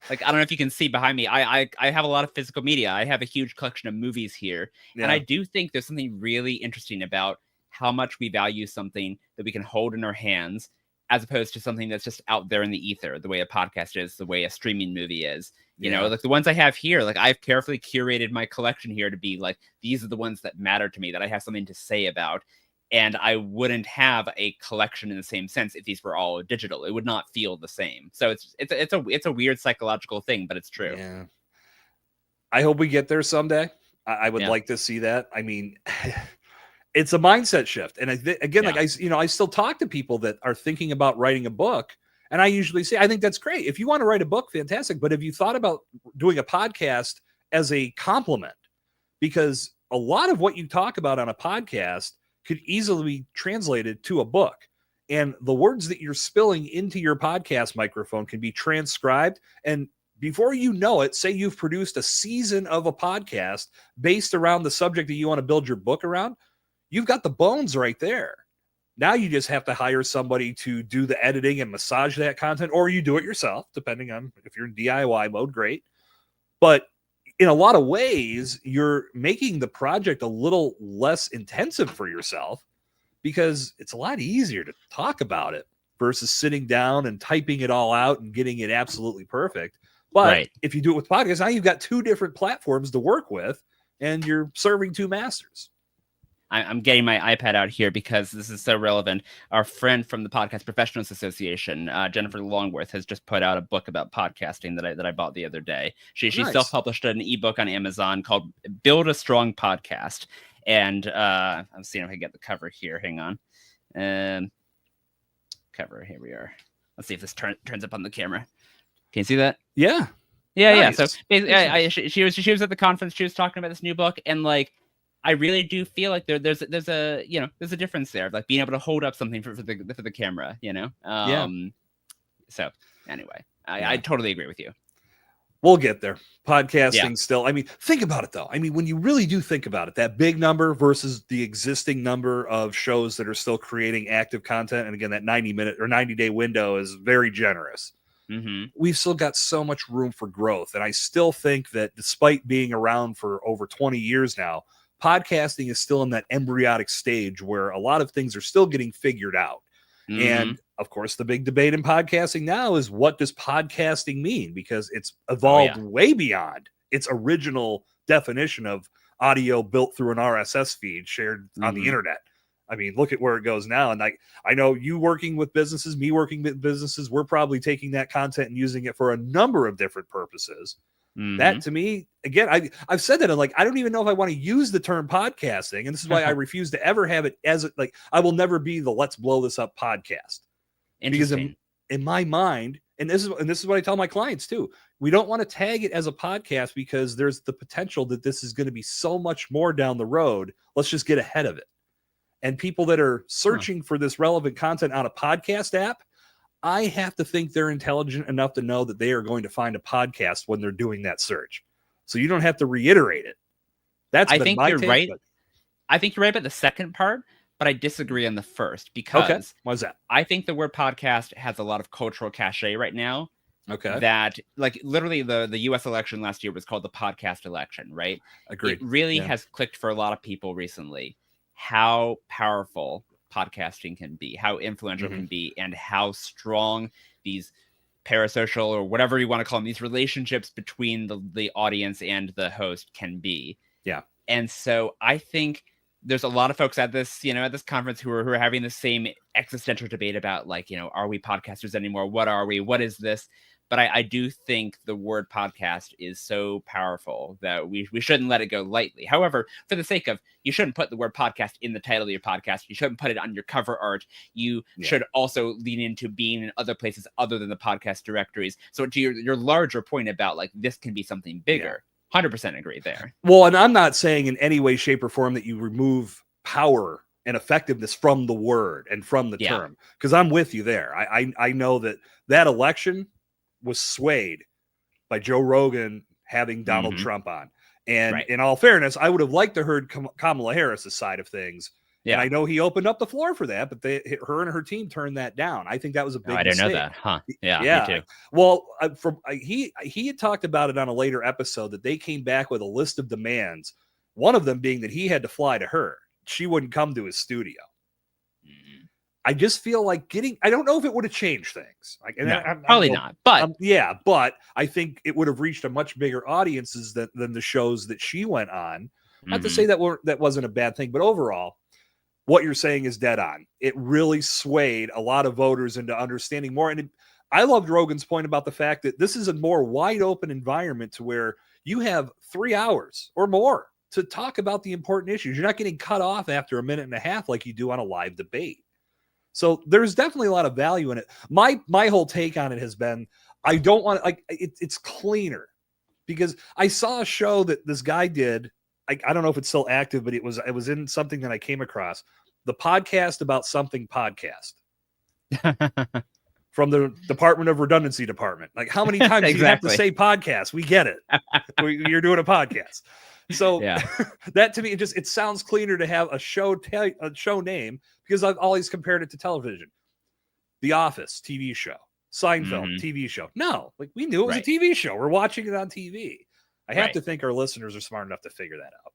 Like, I don't know if you can see behind me. I have a lot of physical media. I have a huge collection of movies here. Yeah. And I do think there's something really interesting about how much we value something that we can hold in our hands, as opposed to something that's just out there in the ether, the way a podcast is, the way a streaming movie is. You know, like the ones I have here, like I've carefully curated my collection here to be like, these are the ones that matter to me, that I have something to say about. And I wouldn't have a collection in the same sense if these were all digital. It would not feel the same. So it's a weird psychological thing, but it's true. Yeah. I hope we get there someday. I would like to see that. I mean, it's a mindset shift. And again, like I still talk to people that are thinking about writing a book. And I usually say, I think that's great. If you want to write a book, fantastic. But have you thought about doing a podcast as a complement? Because a lot of what you talk about on a podcast could easily be translated to a book. And the words that you're spilling into your podcast microphone can be transcribed. And before you know it, say you've produced a season of a podcast based around the subject that you want to build your book around. You've got the bones right there. Now you just have to hire somebody to do the editing and massage that content, or you do it yourself, depending on if you're in DIY mode, great. But in a lot of ways, you're making the project a little less intensive for yourself because it's a lot easier to talk about it versus sitting down and typing it all out and getting it absolutely perfect. But if you do it with podcasts, now you've got two different platforms to work with and you're serving two masters. I'm getting my iPad out here because this is so relevant. Our friend from the Podcast Professionals Association, Jennifer Longworth, has just put out a book about podcasting that I bought the other day. She self-published an ebook on Amazon called "Build a Strong Podcast," and I'm seeing if I can get the cover here. Hang on, cover. Here we are. Let's see if this turns up on the camera. Can you see that? Yeah. Nice. So basically, she was at the conference. She was talking about this new book, and like, I really do feel like there's a difference there, like being able to hold up something for the camera, you know? So anyway, I totally agree with you. We'll get there. Podcasting still. I mean, think about it though. I mean, when you really do think about it, that big number versus the existing number of shows that are still creating active content. And again, that 90-minute or 90-day window is very generous. Mm-hmm. We've still got so much room for growth. And I still think that despite being around for over 20 years now, podcasting is still in that embryonic stage where a lot of things are still getting figured out. Mm-hmm. And of course, the big debate in podcasting now is, what does podcasting mean? Because it's evolved way beyond its original definition of audio built through an RSS feed shared on the internet. I mean, look at where it goes now. And I know you working with businesses, me working with businesses, we're probably taking that content and using it for a number of different purposes. Mm-hmm. That to me, again, I've said that. I'm like, I don't even know if I want to use the term podcasting. And this is why I refuse to ever have it as like, I will never be the let's blow this up podcast. Because in my mind, and this is what I tell my clients too, we don't want to tag it as a podcast because there's the potential that this is going to be so much more down the road. Let's just get ahead of it. And people that are searching for this relevant content on a podcast app, I have to think they're intelligent enough to know that they are going to find a podcast when they're doing that search. So you don't have to reiterate it. I think you're right. I think you're right about the second part, but I disagree on the first because why is that? I think the word podcast has a lot of cultural cachet right now. Okay. That, like, literally the US election last year was called the podcast election, right? Agreed. It really has clicked for a lot of people recently how powerful podcasting can be, how influential it can be, and how strong these parasocial, or whatever you want to call them, these relationships between the audience and the host can be. Yeah. And so I think there's a lot of folks at this, at this conference who are having the same existential debate about, like, are we podcasters anymore? What are we? What is this? But I do think the word podcast is so powerful that we shouldn't let it go lightly. However, for the sake of, you shouldn't put the word podcast in the title of your podcast. You shouldn't put it on your cover art. You should also lean into being in other places other than the podcast directories. So to your larger point about, like, this can be something bigger, 100% agree there. Well, and I'm not saying in any way, shape, or form that you remove power and effectiveness from the word and from the term. Because I'm with you there. I know that election was swayed by Joe Rogan having Donald Trump on. And in all fairness, I would have liked to heard Kamala Harris's side of things. Yeah. And I know he opened up the floor for that, but her and her team turned that down. I think that was a big mistake. I didn't know that. Huh. Yeah. Me too. Well, he had talked about it on a later episode that they came back with a list of demands. One of them being that he had to fly to her. She wouldn't come to his studio. I just feel like I don't know if it would have changed things. Probably not. But but I think it would have reached a much bigger audiences than the shows that she went on. Not to say that wasn't a bad thing, but overall, what you're saying is dead on. It really swayed a lot of voters into understanding more. And I loved Rogan's point about the fact that this is a more wide open environment to where you have 3 hours or more to talk about the important issues. You're not getting cut off after a minute and a half like you do on a live debate. So there's definitely a lot of value in it. My whole take on it has been, I don't want it's cleaner, because I saw a show that this guy did. I don't know if it's still active, but it was in something that I came across, the podcast about something podcast from the Department of Redundancy Department. Like, how many times do you have to say podcast? We get it. You're doing a podcast. So that to me, it sounds cleaner to have a show name, because I've always compared it to television. The Office TV show, Seinfeld TV show. No, like, we knew it was a TV show. We're watching it on TV. I have to think our listeners are smart enough to figure that out.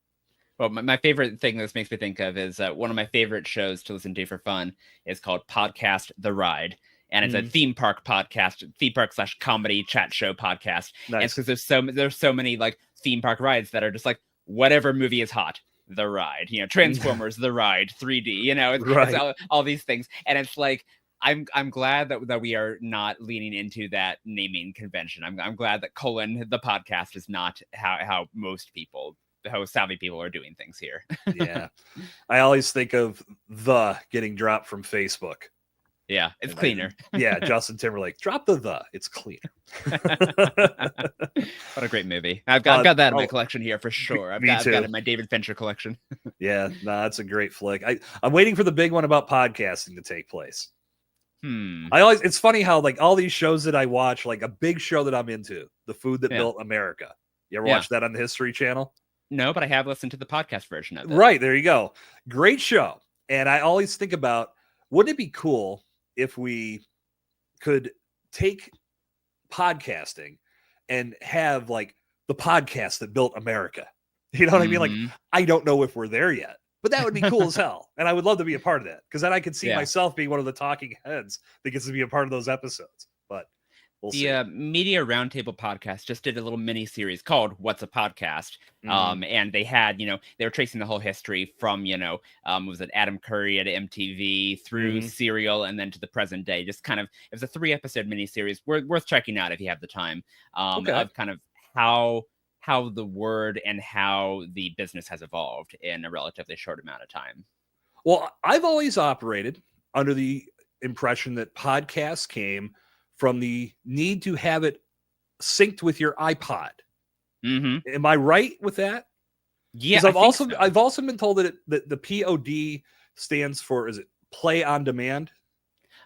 Well, my favorite thing this makes me think of is one of my favorite shows to listen to for fun is called Podcast The Ride. And it's a theme park podcast, theme park / comedy chat show podcast. Nice. And it's because there's so many like theme park rides that are just like, whatever movie is hot, the ride, Transformers, the ride, 3D, it's all these things. And it's like, I'm glad that we are not leaning into that naming convention. I'm glad that the podcast is not how savvy people are doing things here. Yeah. I always think of the getting dropped from Facebook. Yeah, it's cleaner. Justin Timberlake. Drop the. It's cleaner. What a great movie. I've got that in my collection here for sure. I've got it in my David Fincher collection. That's a great flick. I'm waiting for the big one about podcasting to take place. It's funny how like all these shows that I watch, like a big show that I'm into, The Food That Built America. You ever watch that on the History Channel? No, but I have listened to the podcast version of it. Right, there you go. Great show. And I always think about, wouldn't it be cool if we could take podcasting and have like the podcast that built America? You know what I mean? Like, I don't know if we're there yet, but that would be cool as hell. And I would love to be a part of that, because then I could see myself being one of the talking heads that gets to be a part of those episodes. But we'll see. Media Roundtable podcast just did a little mini series called What's a Podcast? And they had, they were tracing the whole history from, was it Adam Curry at MTV through Serial and then to the present day. Just kind of, it was a 3-episode mini series worth checking out if you have the time, of kind of how the word and how the business has evolved in a relatively short amount of time. Well, I've always operated under the impression that podcasts came from the need to have it synced with your iPod. Am I right with that? Yeah, I've also been told that the POD stands for, is it play on demand?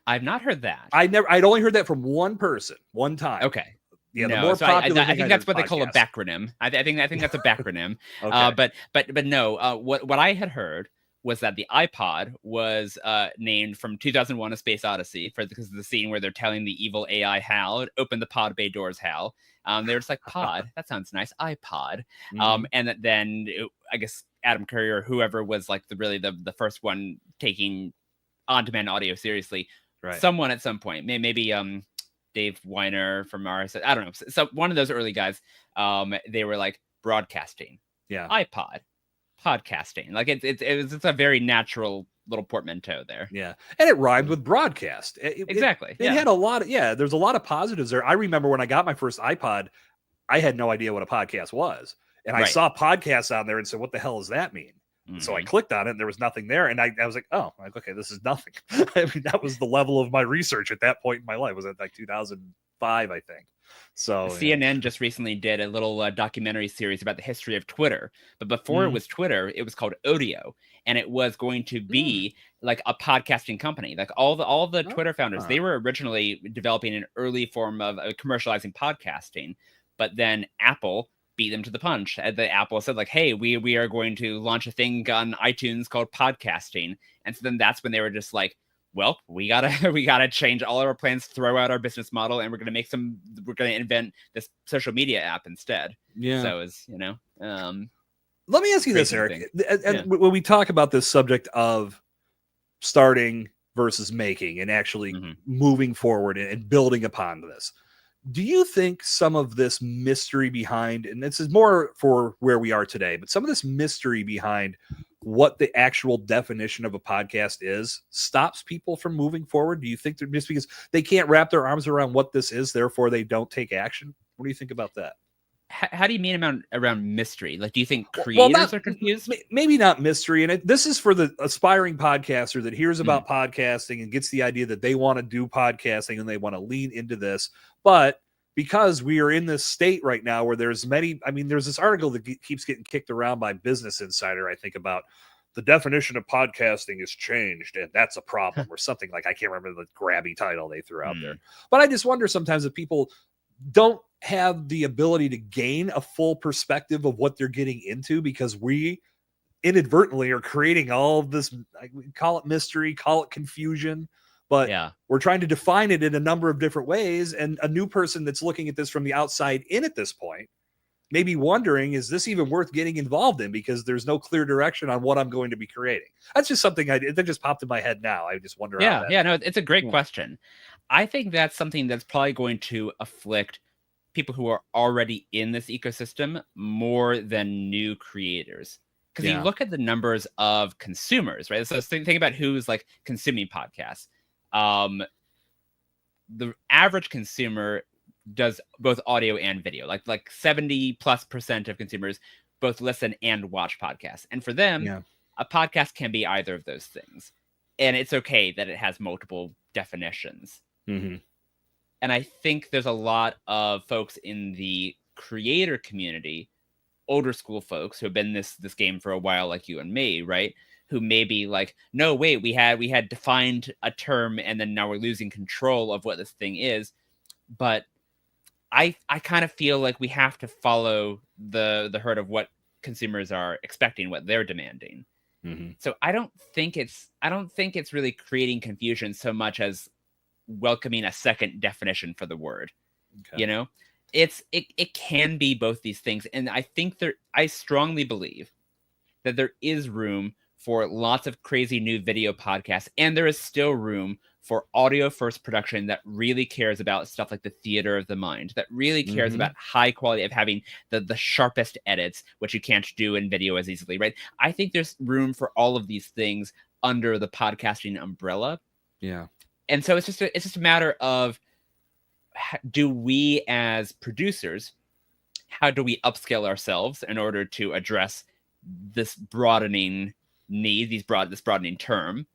I've not heard that. I'd only heard that from one person, one time. Okay. Yeah, the more popular. I think that's what they call a backronym. I think that's a backronym. Okay. But no. What I had heard was that the iPod was named from 2001: A Space Odyssey because of the scene where they're telling the evil AI Hal, "Open the pod bay doors, Hal." They were just like, "Pod, that sounds nice, iPod." And then I guess Adam Curry or whoever was like the first one taking on-demand audio seriously. Right. Someone at some point, maybe Dave Weiner from RSS, I don't know. So one of those early guys, they were like broadcasting, iPod, podcasting. Like it's a very natural little portmanteau there. Yeah, and it rhymed with broadcast. Exactly. It had a lot of there's a lot of positives there. I remember when I got my first iPod, I had no idea what a podcast was, and I saw podcasts on there and said, "What the hell does that mean?" So I clicked on it and there was nothing there. And I was like, oh, okay, this is nothing. I mean, that was the level of my research at that point in my life. Was it like 2000, 5, I think. So CNN just recently did a little documentary series about the history of Twitter. But before it was Twitter, it was called Odeo, and it was going to be like a podcasting company. Like all the Twitter founders, they were originally developing an early form of commercializing podcasting, but then Apple beat them to the punch. The Apple said like, "Hey, we are going to launch a thing on iTunes called podcasting," and so then that's when they were just like, well, we gotta change all our plans, throw out our business model, and we're gonna invent this social media app instead. Yeah. So as let me ask you this, Eric. And when we talk about this subject of starting versus making and actually moving forward and building upon this, do you think some of this mystery behind, and this is more for where we are today, but some of this mystery behind what the actual definition of a podcast is stops people from moving forward? Do you think they're just because they can't wrap their arms around what this is, therefore they don't take action? What do you think about that? How do you mean around mystery? Like, do you think creators are confused? Maybe not mystery. And this is for the aspiring podcaster that hears about podcasting and gets the idea that they want to do podcasting and they want to lean into this. But because we are in this state right now where there's this article that keeps getting kicked around by Business Insider, I think, about the definition of podcasting has changed and that's a problem or something like, I can't remember the grabby title they threw out there. But I just wonder sometimes if people don't have the ability to gain a full perspective of what they're getting into because we inadvertently are creating all of this, call it mystery, call it confusion. But we're trying to define it in a number of different ways. And a new person that's looking at this from the outside in at this point may be wondering, is this even worth getting involved in? Because there's no clear direction on what I'm going to be creating. That's just something that just popped in my head now. I just wonder. No, it's a great question. I think that's something that's probably going to afflict people who are already in this ecosystem more than new creators. Because you look at the numbers of consumers, right? So think about who's like consuming podcasts. The average consumer does both audio and video, like 70+% of consumers both listen and watch podcasts. And for them, a podcast can be either of those things. And it's okay that it has multiple definitions. And I think there's a lot of folks in the creator community, older school folks who have been in this game for a while, like you and me, right? Who may be like, no, wait, we had defined a term and then now we're losing control of what this thing is. But I kind of feel like we have to follow the herd of what consumers are expecting, what they're demanding. So I don't think it's really creating confusion so much as welcoming a second definition for the word. It can be both these things, and I strongly believe that there is room for lots of crazy new video podcasts, and there is still room for audio first production that really cares about stuff like the theater of the mind, that really cares about high quality, of having the sharpest edits, which you can't do in video as easily, right? I think there's room for all of these things under the podcasting umbrella. And so it's just a matter of, do we as producers, how do we upscale ourselves in order to address this broadening need, this broadening term?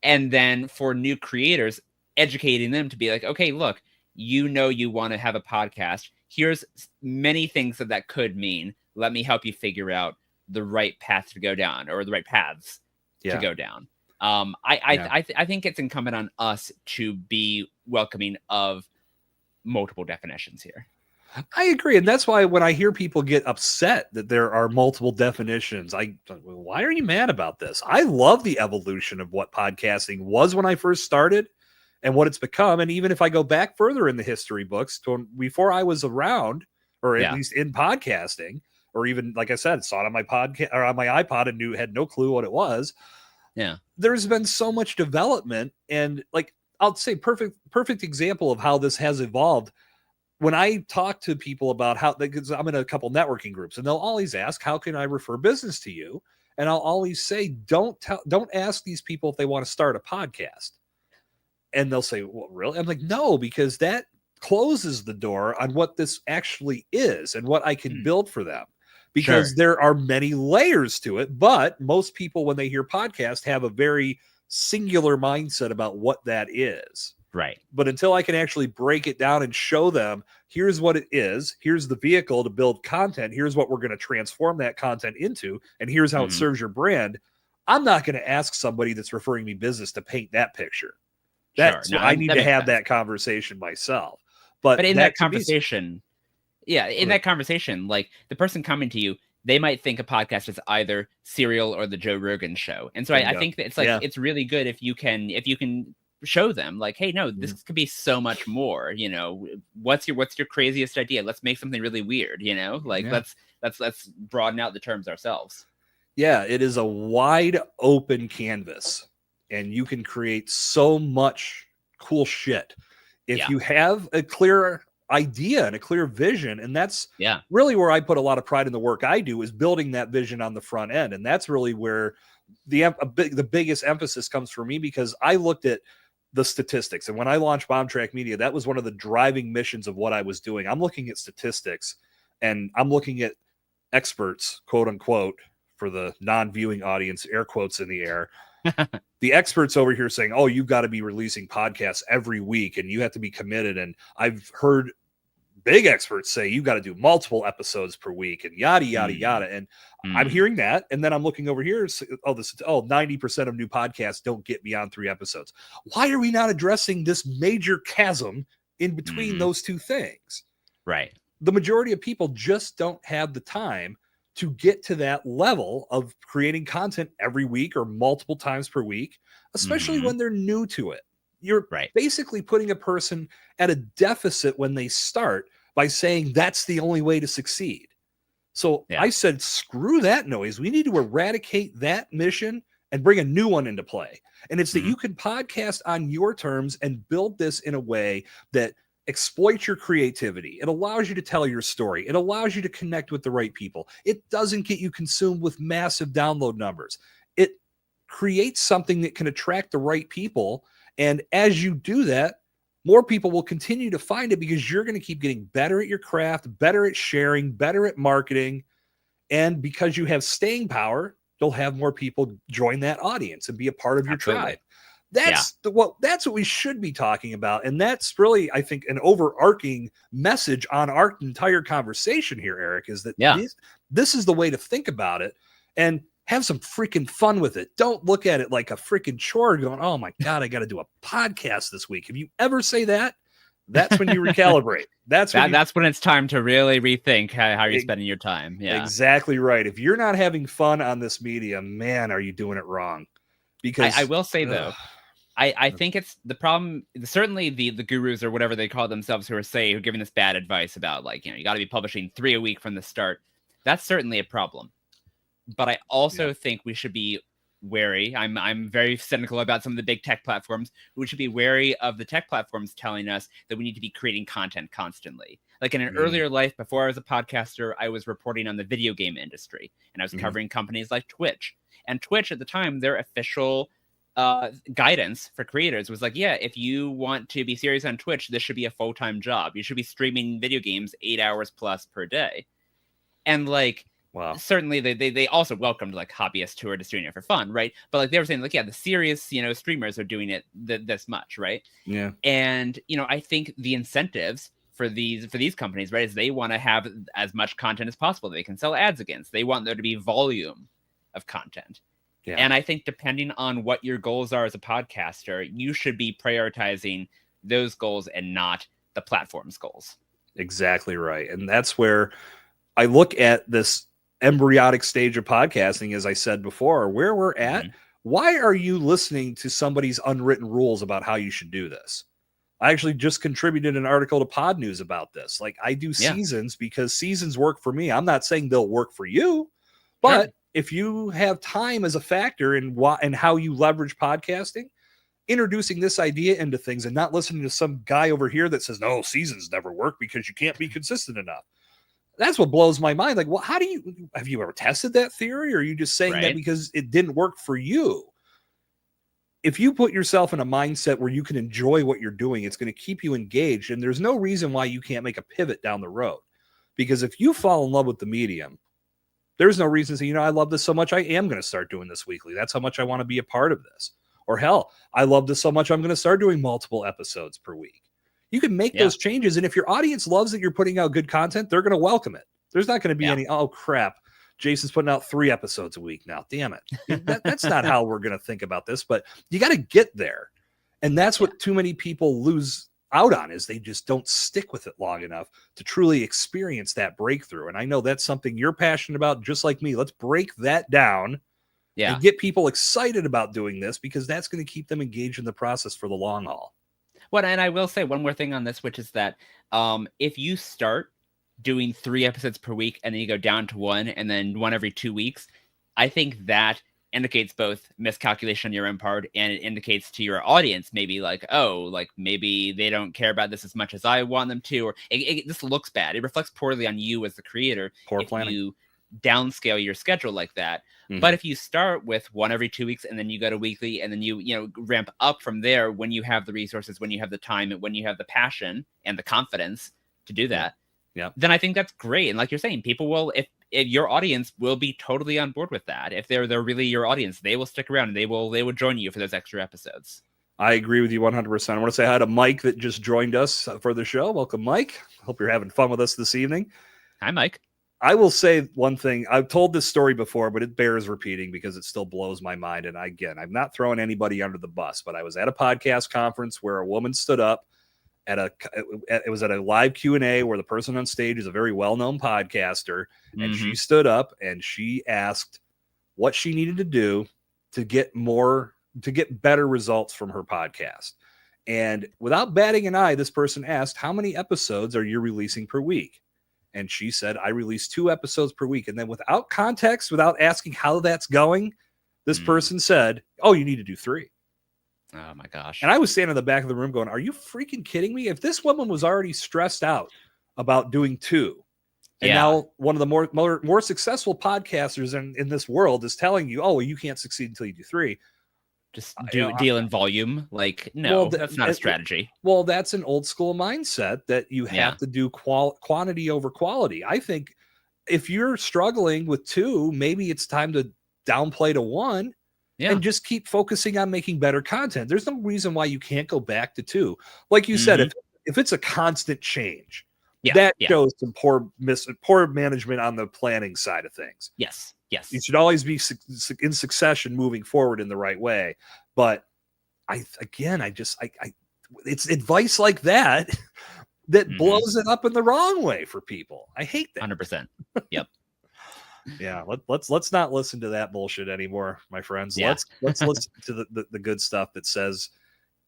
And then for new creators, educating them to be like, okay, look, you want to have a podcast. Here's many things that could mean. Let me help you figure out the right path to go down, or the right paths to go down. I think it's incumbent on us to be welcoming of multiple definitions here. I agree. And that's why when I hear people get upset that there are multiple definitions, why are you mad about this? I love the evolution of what podcasting was when I first started and what it's become. And even if I go back further in the history books to before I was around, or at least in podcasting, or even, like I said, saw it on my podcast or on my iPod and had no clue what it was. There's been so much development, and like, I'll say perfect example of how this has evolved. When I talk to people about how, because I'm in a couple networking groups, and they'll always ask, how can I refer business to you? And I'll always say, don't ask these people if they want to start a podcast. And they'll say, well, really? I'm like, no, because that closes the door on what this actually is and what I can build for them. Because there are many layers to it, but most people, when they hear podcast, have a very singular mindset about what that is. Right. But until I can actually break it down and show them, here's what it is, here's the vehicle to build content, here's what we're going to transform that content into, and here's how it serves your brand, I'm not going to ask somebody that's referring me business to paint that picture. That's Sure. No, I need to have sense. that conversation myself. But in that conversation, that conversation, like the person coming to you, they might think a podcast is either Serial or the Joe Rogan Show. And so I think that it's like, it's really good if you can show them like, hey, no, this could be so much more, you know, what's your craziest idea? Let's make something really weird, you know, like let's broaden out the terms ourselves. Yeah, it is a wide open canvas and you can create so much cool shit if you have a clear idea and a clear vision. And that's really where I put a lot of pride in the work I do, is building that vision on the front end. And that's really where the biggest emphasis comes for me, because I looked at the statistics. And when I launched Bombtrack Media, that was one of the driving missions of what I was doing. I'm looking at statistics and I'm looking at experts, quote unquote, for the non-viewing audience, air quotes in the air. The experts over here saying, oh, you've got to be releasing podcasts every week and you have to be committed. And I've heard big experts say you've got to do multiple episodes per week and yada, yada, yada. And I'm hearing that. And then I'm looking over here. 90% of new podcasts don't get beyond 3 episodes. Why are we not addressing this major chasm in between those two things? Right. The majority of people just don't have the time to get to that level of creating content every week or multiple times per week, especially when they're new to it. You're basically putting a person at a deficit when they start by saying that's the only way to succeed. So I said, screw that noise. We need to eradicate that mission and bring a new one into play. And it's that you can podcast on your terms and build this in a way that exploits your creativity. It allows you to tell your story. It allows you to connect with the right people. It doesn't get you consumed with massive download numbers. It creates something that can attract the right people. And as you do that, more people will continue to find it, because you're going to keep getting better at your craft, better at sharing, better at marketing. And because you have staying power, you'll have more people join that audience and be a part of your tribe. That's what we should be talking about. And that's really, I think, an overarching message on our entire conversation here, Eric, is that this is the way to think about it and have some freaking fun with it. Don't look at it like a freaking chore going, oh my God, I got to do a podcast this week. If you ever say that, that's when you recalibrate. That's when it's time to really rethink how you're spending your time. Yeah, exactly right. If you're not having fun on this media, man, are you doing it wrong? Because I will say though, I think it's the problem. Certainly the gurus or whatever they call themselves who are giving this bad advice about, like, you know, you got to be publishing 3 a week from the start. That's certainly a problem. But I also think we should be wary. I'm very cynical about some of the big tech platforms. We should be wary of the tech platforms telling us that we need to be creating content constantly. Like in an earlier life, before I was a podcaster, I was reporting on the video game industry, and I was covering companies like Twitch. And Twitch at the time, their official guidance for creators was like, yeah, if you want to be serious on Twitch, this should be a full-time job. You should be streaming video games 8 hours plus per day. And like, certainly they also welcomed like hobbyists who are just doing it for fun, right? But like they were saying, like, yeah, the serious, you know, streamers are doing it this much, right? Yeah. And you know, I think the incentives for these companies, right, is they want to have as much content as possible that they can sell ads against. They want there to be volume of content. Yeah. And I think depending on what your goals are as a podcaster, you should be prioritizing those goals and not the platform's goals. Exactly right. And that's where I look at this embryonic stage of podcasting, as I said before, where we're at. Why are you listening to somebody's unwritten rules about how you should do this? I actually just contributed an article to Pod News about this. Like, I do seasons because seasons work for me. I'm not saying they'll work for you, but if you have time as a factor in how you leverage podcasting, introducing this idea into things and not listening to some guy over here that says, no, seasons never work because you can't be consistent enough. That's what blows my mind. Like, well, have you ever tested that theory? Or are you just saying that because it didn't work for you? If you put yourself in a mindset where you can enjoy what you're doing, it's going to keep you engaged. And there's no reason why you can't make a pivot down the road. Because if you fall in love with the medium, there's no reason to say, you know, I love this so much, I am going to start doing this weekly. That's how much I want to be a part of this. Or hell, I love this so much, I'm going to start doing multiple episodes per week. You can make those changes. And if your audience loves that you're putting out good content, they're going to welcome it. There's not going to be any, oh crap, Jason's putting out 3 episodes a week now. Damn it. That's not how we're going to think about this, but you got to get there. And that's what too many people lose out on, is they just don't stick with it long enough to truly experience that breakthrough. And I know that's something you're passionate about, just like me. Let's break that down and get people excited about doing this, because that's going to keep them engaged in the process for the long haul. Well, and I will say one more thing on this, which is that if you start doing 3 episodes per week and then you go down to 1 and then 1 every 2 weeks, I think that indicates both miscalculation on your own part, and it indicates to your audience maybe like, oh, like maybe they don't care about this as much as I want them to, or this looks bad. It reflects poorly on you as the creator. Poor planning. You downscale your schedule like that. But if you start with 1 every 2 weeks and then you go to weekly, and then you ramp up from there when you have the resources, when you have the time, and when you have the passion and the confidence to do that, then I think that's great. And like you're saying, people will, if your audience will be totally on board with that. If they're really your audience, they will stick around and they will join you for those extra episodes. I agree with you 100%. I want to say hi to Mike that just joined us for the show. Welcome, Mike. Hope you're having fun with us this evening. Hi, Mike. I will say one thing. I've told this story before, but it bears repeating because it still blows my mind. And again, I'm not throwing anybody under the bus, but I was at a podcast conference where a woman stood up it was at a live Q&A where the person on stage is a very well-known podcaster. And she stood up and she asked what she needed to do to get better results from her podcast. And without batting an eye, this person asked, how many episodes are you releasing per week? And she said, I release 2 episodes per week. And then without context, without asking how that's going, this person said, oh, you need to do 3. Oh my gosh. And I was standing in the back of the room going, are you freaking kidding me? If this woman was already stressed out about doing 2, and now one of the more successful podcasters in this world is telling you, oh, well, you can't succeed until you do 3. Just deal in volume. Like, no, that's not a strategy. Well, that's an old school mindset that you have to do quantity over quality. I think if you're struggling with 2, maybe it's time to downplay to 1 and just keep focusing on making better content. There's no reason why you can't go back to 2. Like you said, if it's a constant change, that shows some poor management on the planning side of things. Yes. You should always be in succession moving forward in the right way. But it's advice like that blows it up in the wrong way for people. I hate that. 100%. Yep. Yeah. Let's not listen to that bullshit anymore, my friends. Let's listen to the good stuff that says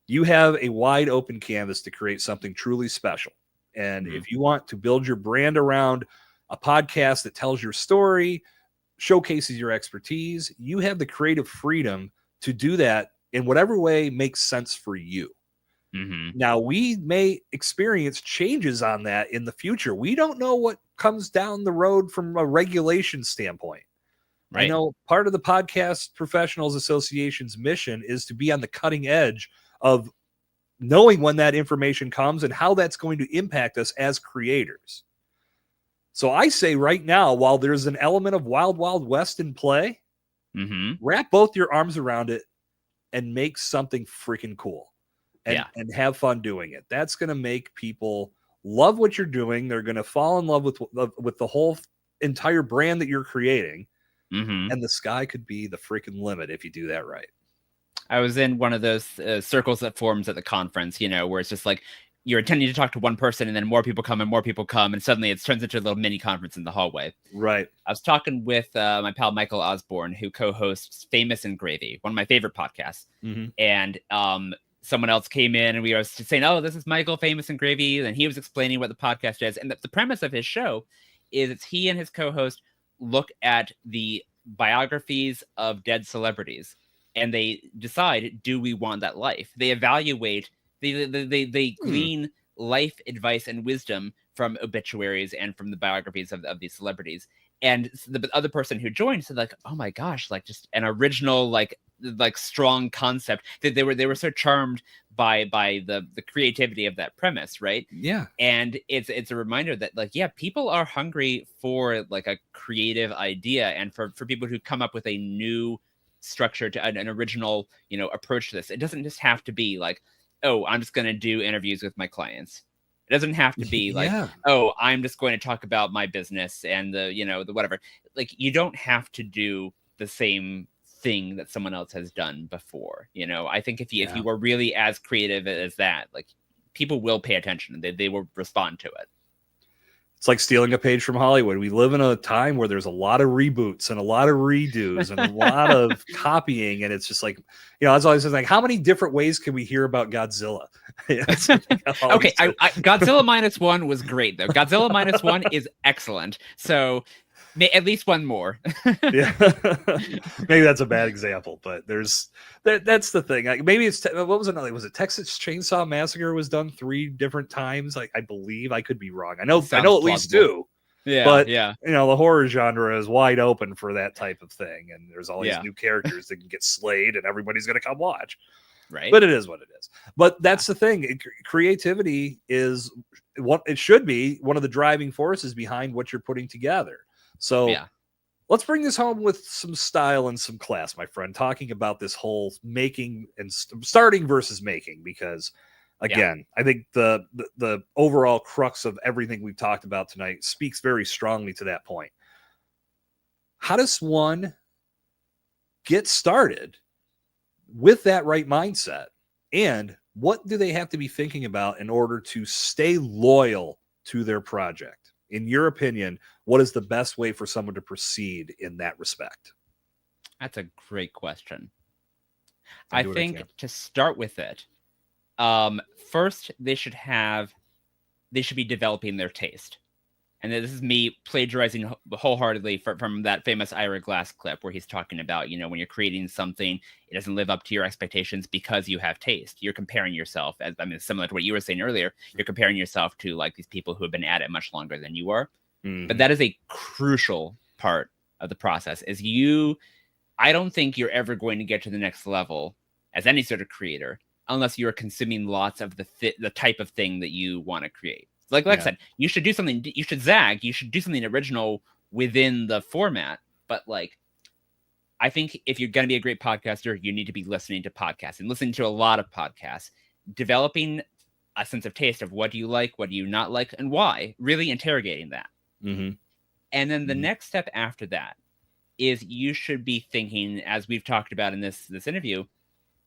you have a wide open canvas to create something truly special. And if you want to build your brand around a podcast that tells your story, showcases your expertise, you have the creative freedom to do that in whatever way makes sense for you. Now, we may experience changes on that in the future. We don't know what comes down the road from a regulation standpoint. Right. I know part of the Podcast Professionals Association's mission is to be on the cutting edge of knowing when that information comes and how that's going to impact us as creators. So I say right now, while there's an element of Wild Wild West in play, wrap both your arms around it and make something freaking cool and have fun doing it. That's going to make people love what you're doing. They're going to fall in love with the whole entire brand that you're creating. And the sky could be the freaking limit if you do that right. I was in one of those circles that forms at the conference, where it's just like, you're intending to talk to one person and then more people come, and suddenly it turns into a little mini conference in the hallway. Right. I was talking with my pal Michael Osborne, who co-hosts Famous and Gravy, one of my favorite podcasts. And someone else came in and we were saying, oh, this is Michael, Famous and Gravy. And he was explaining what the podcast is. And the premise of his show is it's he and his co-host look at the biographies of dead celebrities and they decide, do we want that life? They evaluate, they glean life advice and wisdom from obituaries and from the biographies of these celebrities. And the other person who joined said, like, oh my gosh, like just an original, like strong concept. That they were so charmed by the creativity of that premise, right? Yeah. And it's a reminder that, like, yeah, people are hungry for like a creative idea and for people who come up with a new structure to an original, approach to this. It doesn't just have to be like, oh, I'm just going to do interviews with my clients. It doesn't have to be like, oh, I'm just going to talk about my business and the whatever. Like, you don't have to do the same thing that someone else has done before. I think if you were really as creative as that, like, people will pay attention. They will respond to it. It's like stealing a page from Hollywood. We live in a time where there's a lot of reboots and a lot of redos and a lot of copying. And it's just like, that's always like, how many different ways can we hear about Godzilla? Okay, Godzilla -1 was great, though. Godzilla -1 is excellent. So at least one more. Yeah, maybe that's a bad example, but that's the thing. Like, maybe it's what was it? Was it Texas Chainsaw Massacre was done 3 different times? Like, I believe. I could be wrong. I know at least 2. Yeah, but the horror genre is wide open for that type of thing, and there's all these new characters that can get slayed, and everybody's going to come watch. Right. But it is what it is. But that's the thing. Creativity is what it should be. One of the driving forces behind what you're putting together. So let's bring this home with some style and some class, my friend, talking about this whole making and starting versus making, because again, I think the overall crux of everything we've talked about tonight speaks very strongly to that point. How does one get started with that right mindset? And what do they have to be thinking about in order to stay loyal to their project? In your opinion, what is the best way for someone to proceed in that respect? That's a great question. I think to start with it, first they should be developing their taste. And this is me plagiarizing wholeheartedly from that famous Ira Glass clip where he's talking about, when you're creating something, it doesn't live up to your expectations because you have taste. You're comparing yourself, similar to what you were saying earlier, you're comparing yourself to like these people who have been at it much longer than you are. Mm-hmm. But that is a crucial part of the process. I don't think you're ever going to get to the next level as any sort of creator unless you're consuming lots of the type of thing that you want to create. Like I said, you should do something. You should zag. You should do something original within the format. But I think if you're going to be a great podcaster, you need to be listening to podcasts and listening to a lot of podcasts, developing a sense of taste of what do you like, what do you not like, and why. Really interrogating that. Mm-hmm. And then the next step after that is you should be thinking, as we've talked about in this interview,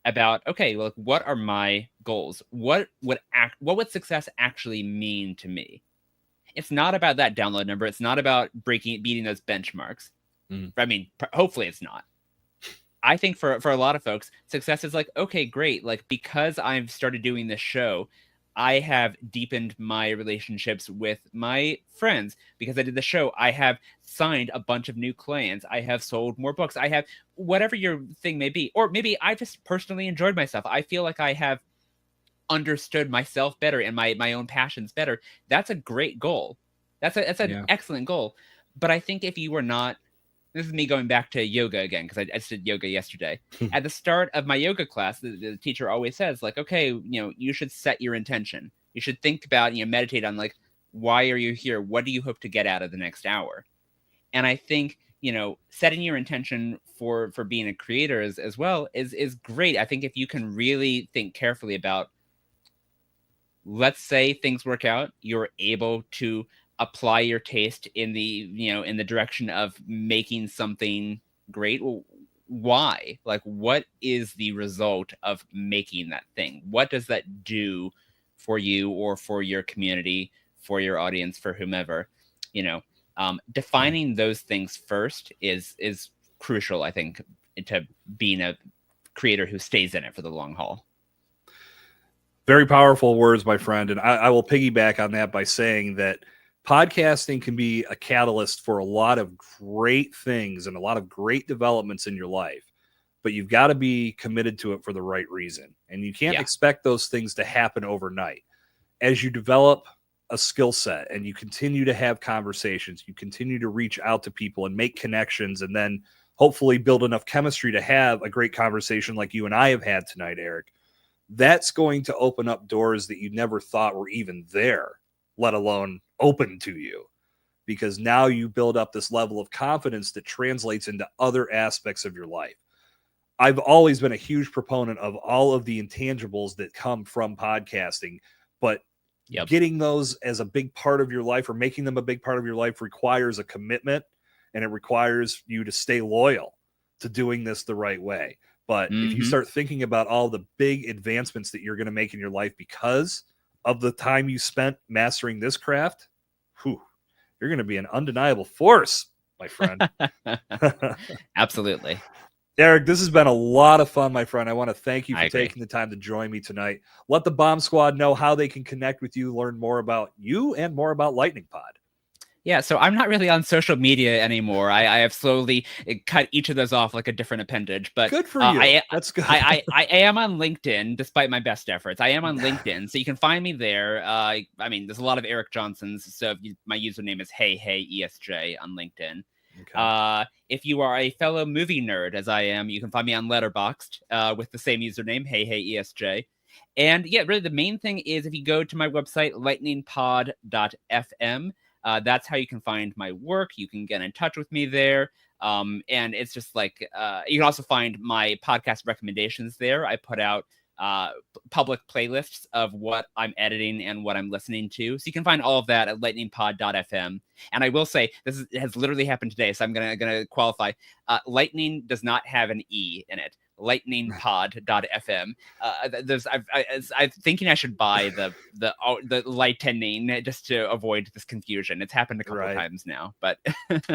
about, okay, well, what are my goals? What would success actually mean to me? It's not about that download number. It's not about beating those benchmarks. I mean, hopefully it's not. I think for a lot of folks, success is like, okay, great. Like, because I've started doing this show, I have deepened my relationships with my friends. Because I did the show, I have signed a bunch of new clients. I have sold more books. I have whatever your thing may be. Or maybe I just personally enjoyed myself. I feel like I have understood myself better and my own passions better. That's a great goal. That's an excellent goal. But I think if you were not, this is me going back to yoga again, because I just did yoga yesterday. At the start of my yoga class, the teacher always says, like, okay, you should set your intention. You should think about, meditate on, like, why are you here? What do you hope to get out of the next hour? And I think, setting your intention for being a creator as well is great. I think if you can really think carefully about, let's say things work out, you're able to apply your taste in the direction of making something great. Well, why? Like, what is the result of making that thing? What does that do for you or for your community, for your audience, for whomever? Defining those things first is crucial, I think, to being a creator who stays in it for the long haul. Very powerful words, my friend. And I will piggyback on that by saying that podcasting can be a catalyst for a lot of great things and a lot of great developments in your life, but you've got to be committed to it for the right reason. And you can't expect those things to happen overnight. As you develop a skill set and you continue to have conversations, you continue to reach out to people and make connections, and then hopefully build enough chemistry to have a great conversation like you and I have had tonight, Eric. That's going to open up doors that you never thought were even there, let alone open to you, because now you build up this level of confidence that translates into other aspects of your life. I've always been a huge proponent of all of the intangibles that come from podcasting, but getting those as a big part of your life or making them a big part of your life requires a commitment, and it requires you to stay loyal to doing this the right way. But if you start thinking about all the big advancements that you're going to make in your life because of the time you spent mastering this craft, you're going to be an undeniable force, my friend. Absolutely. Eric, this has been a lot of fun, my friend. I want to thank you for taking the time to join me tonight. Let the Bomb Squad know how they can connect with you, learn more about you and more about LightningPod. Yeah, so I'm not really on social media anymore. I have slowly cut each of those off like a different appendage. But good for you. That's good. I am on LinkedIn, despite my best efforts. I am on LinkedIn, so you can find me there. I mean, there's a lot of Eric Johnsons, so my username is HeyHeyESJ on LinkedIn. Okay. If you are a fellow movie nerd, as I am, you can find me on Letterboxd with the same username, HeyHeyESJ. And yeah, really the main thing is if you go to my website, LightningPod.fm, that's how you can find my work. You can get in touch with me there. And it's just like, you can also find my podcast recommendations there. I put out public playlists of what I'm editing and what I'm listening to. So you can find all of that at lightningpod.fm. And I will say, has literally happened today, so I'm gonna qualify. Lightning does not have an E in it. LightningPod.fm. I'm thinking I should buy the lightning just to avoid this confusion. It's happened a couple of times now, but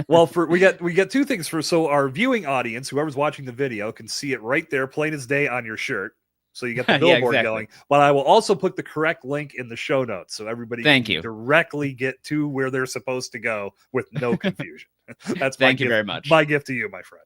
well, we get two things so our viewing audience, whoever's watching the video, can see it right there, plain as day on your shirt. So you get the billboard going, but I will also put the correct link in the show notes so everybody can directly get to where they're supposed to go with no confusion. That's Thank you very much. My gift to you, my friend.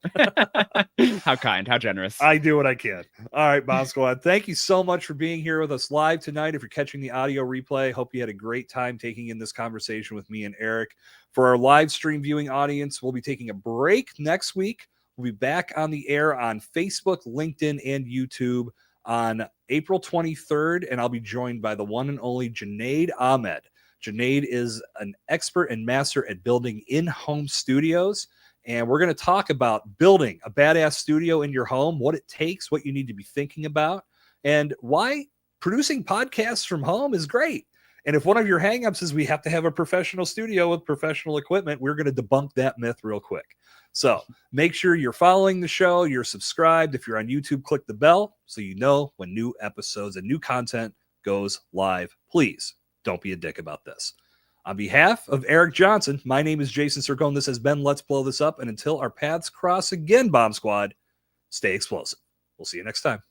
How kind, how generous. I do what I can. All right, Bomb Squad. Thank you so much for being here with us live tonight. If you're catching the audio replay, hope you had a great time taking in this conversation with me and Eric. For our live stream viewing audience, we'll be taking a break next week. We'll be back on the air on Facebook, LinkedIn, and YouTube on April 23rd, and I'll be joined by the one and only Junaid Ahmed. Junaid is an expert and master at building in-home studios, and we're going to talk about building a badass studio in your home, what it takes, what you need to be thinking about, and why producing podcasts from home is great. And if one of your hangups is we have to have a professional studio with professional equipment, we're going to debunk that myth real quick. So make sure you're following the show, you're subscribed. If you're on YouTube, click the bell so you know when new episodes and new content goes live. Please don't be a dick about this. On behalf of Eric Johnson, my name is Jason Sircone. This has been Let's Blow This Up. And until our paths cross again, Bomb Squad, stay explosive. We'll see you next time.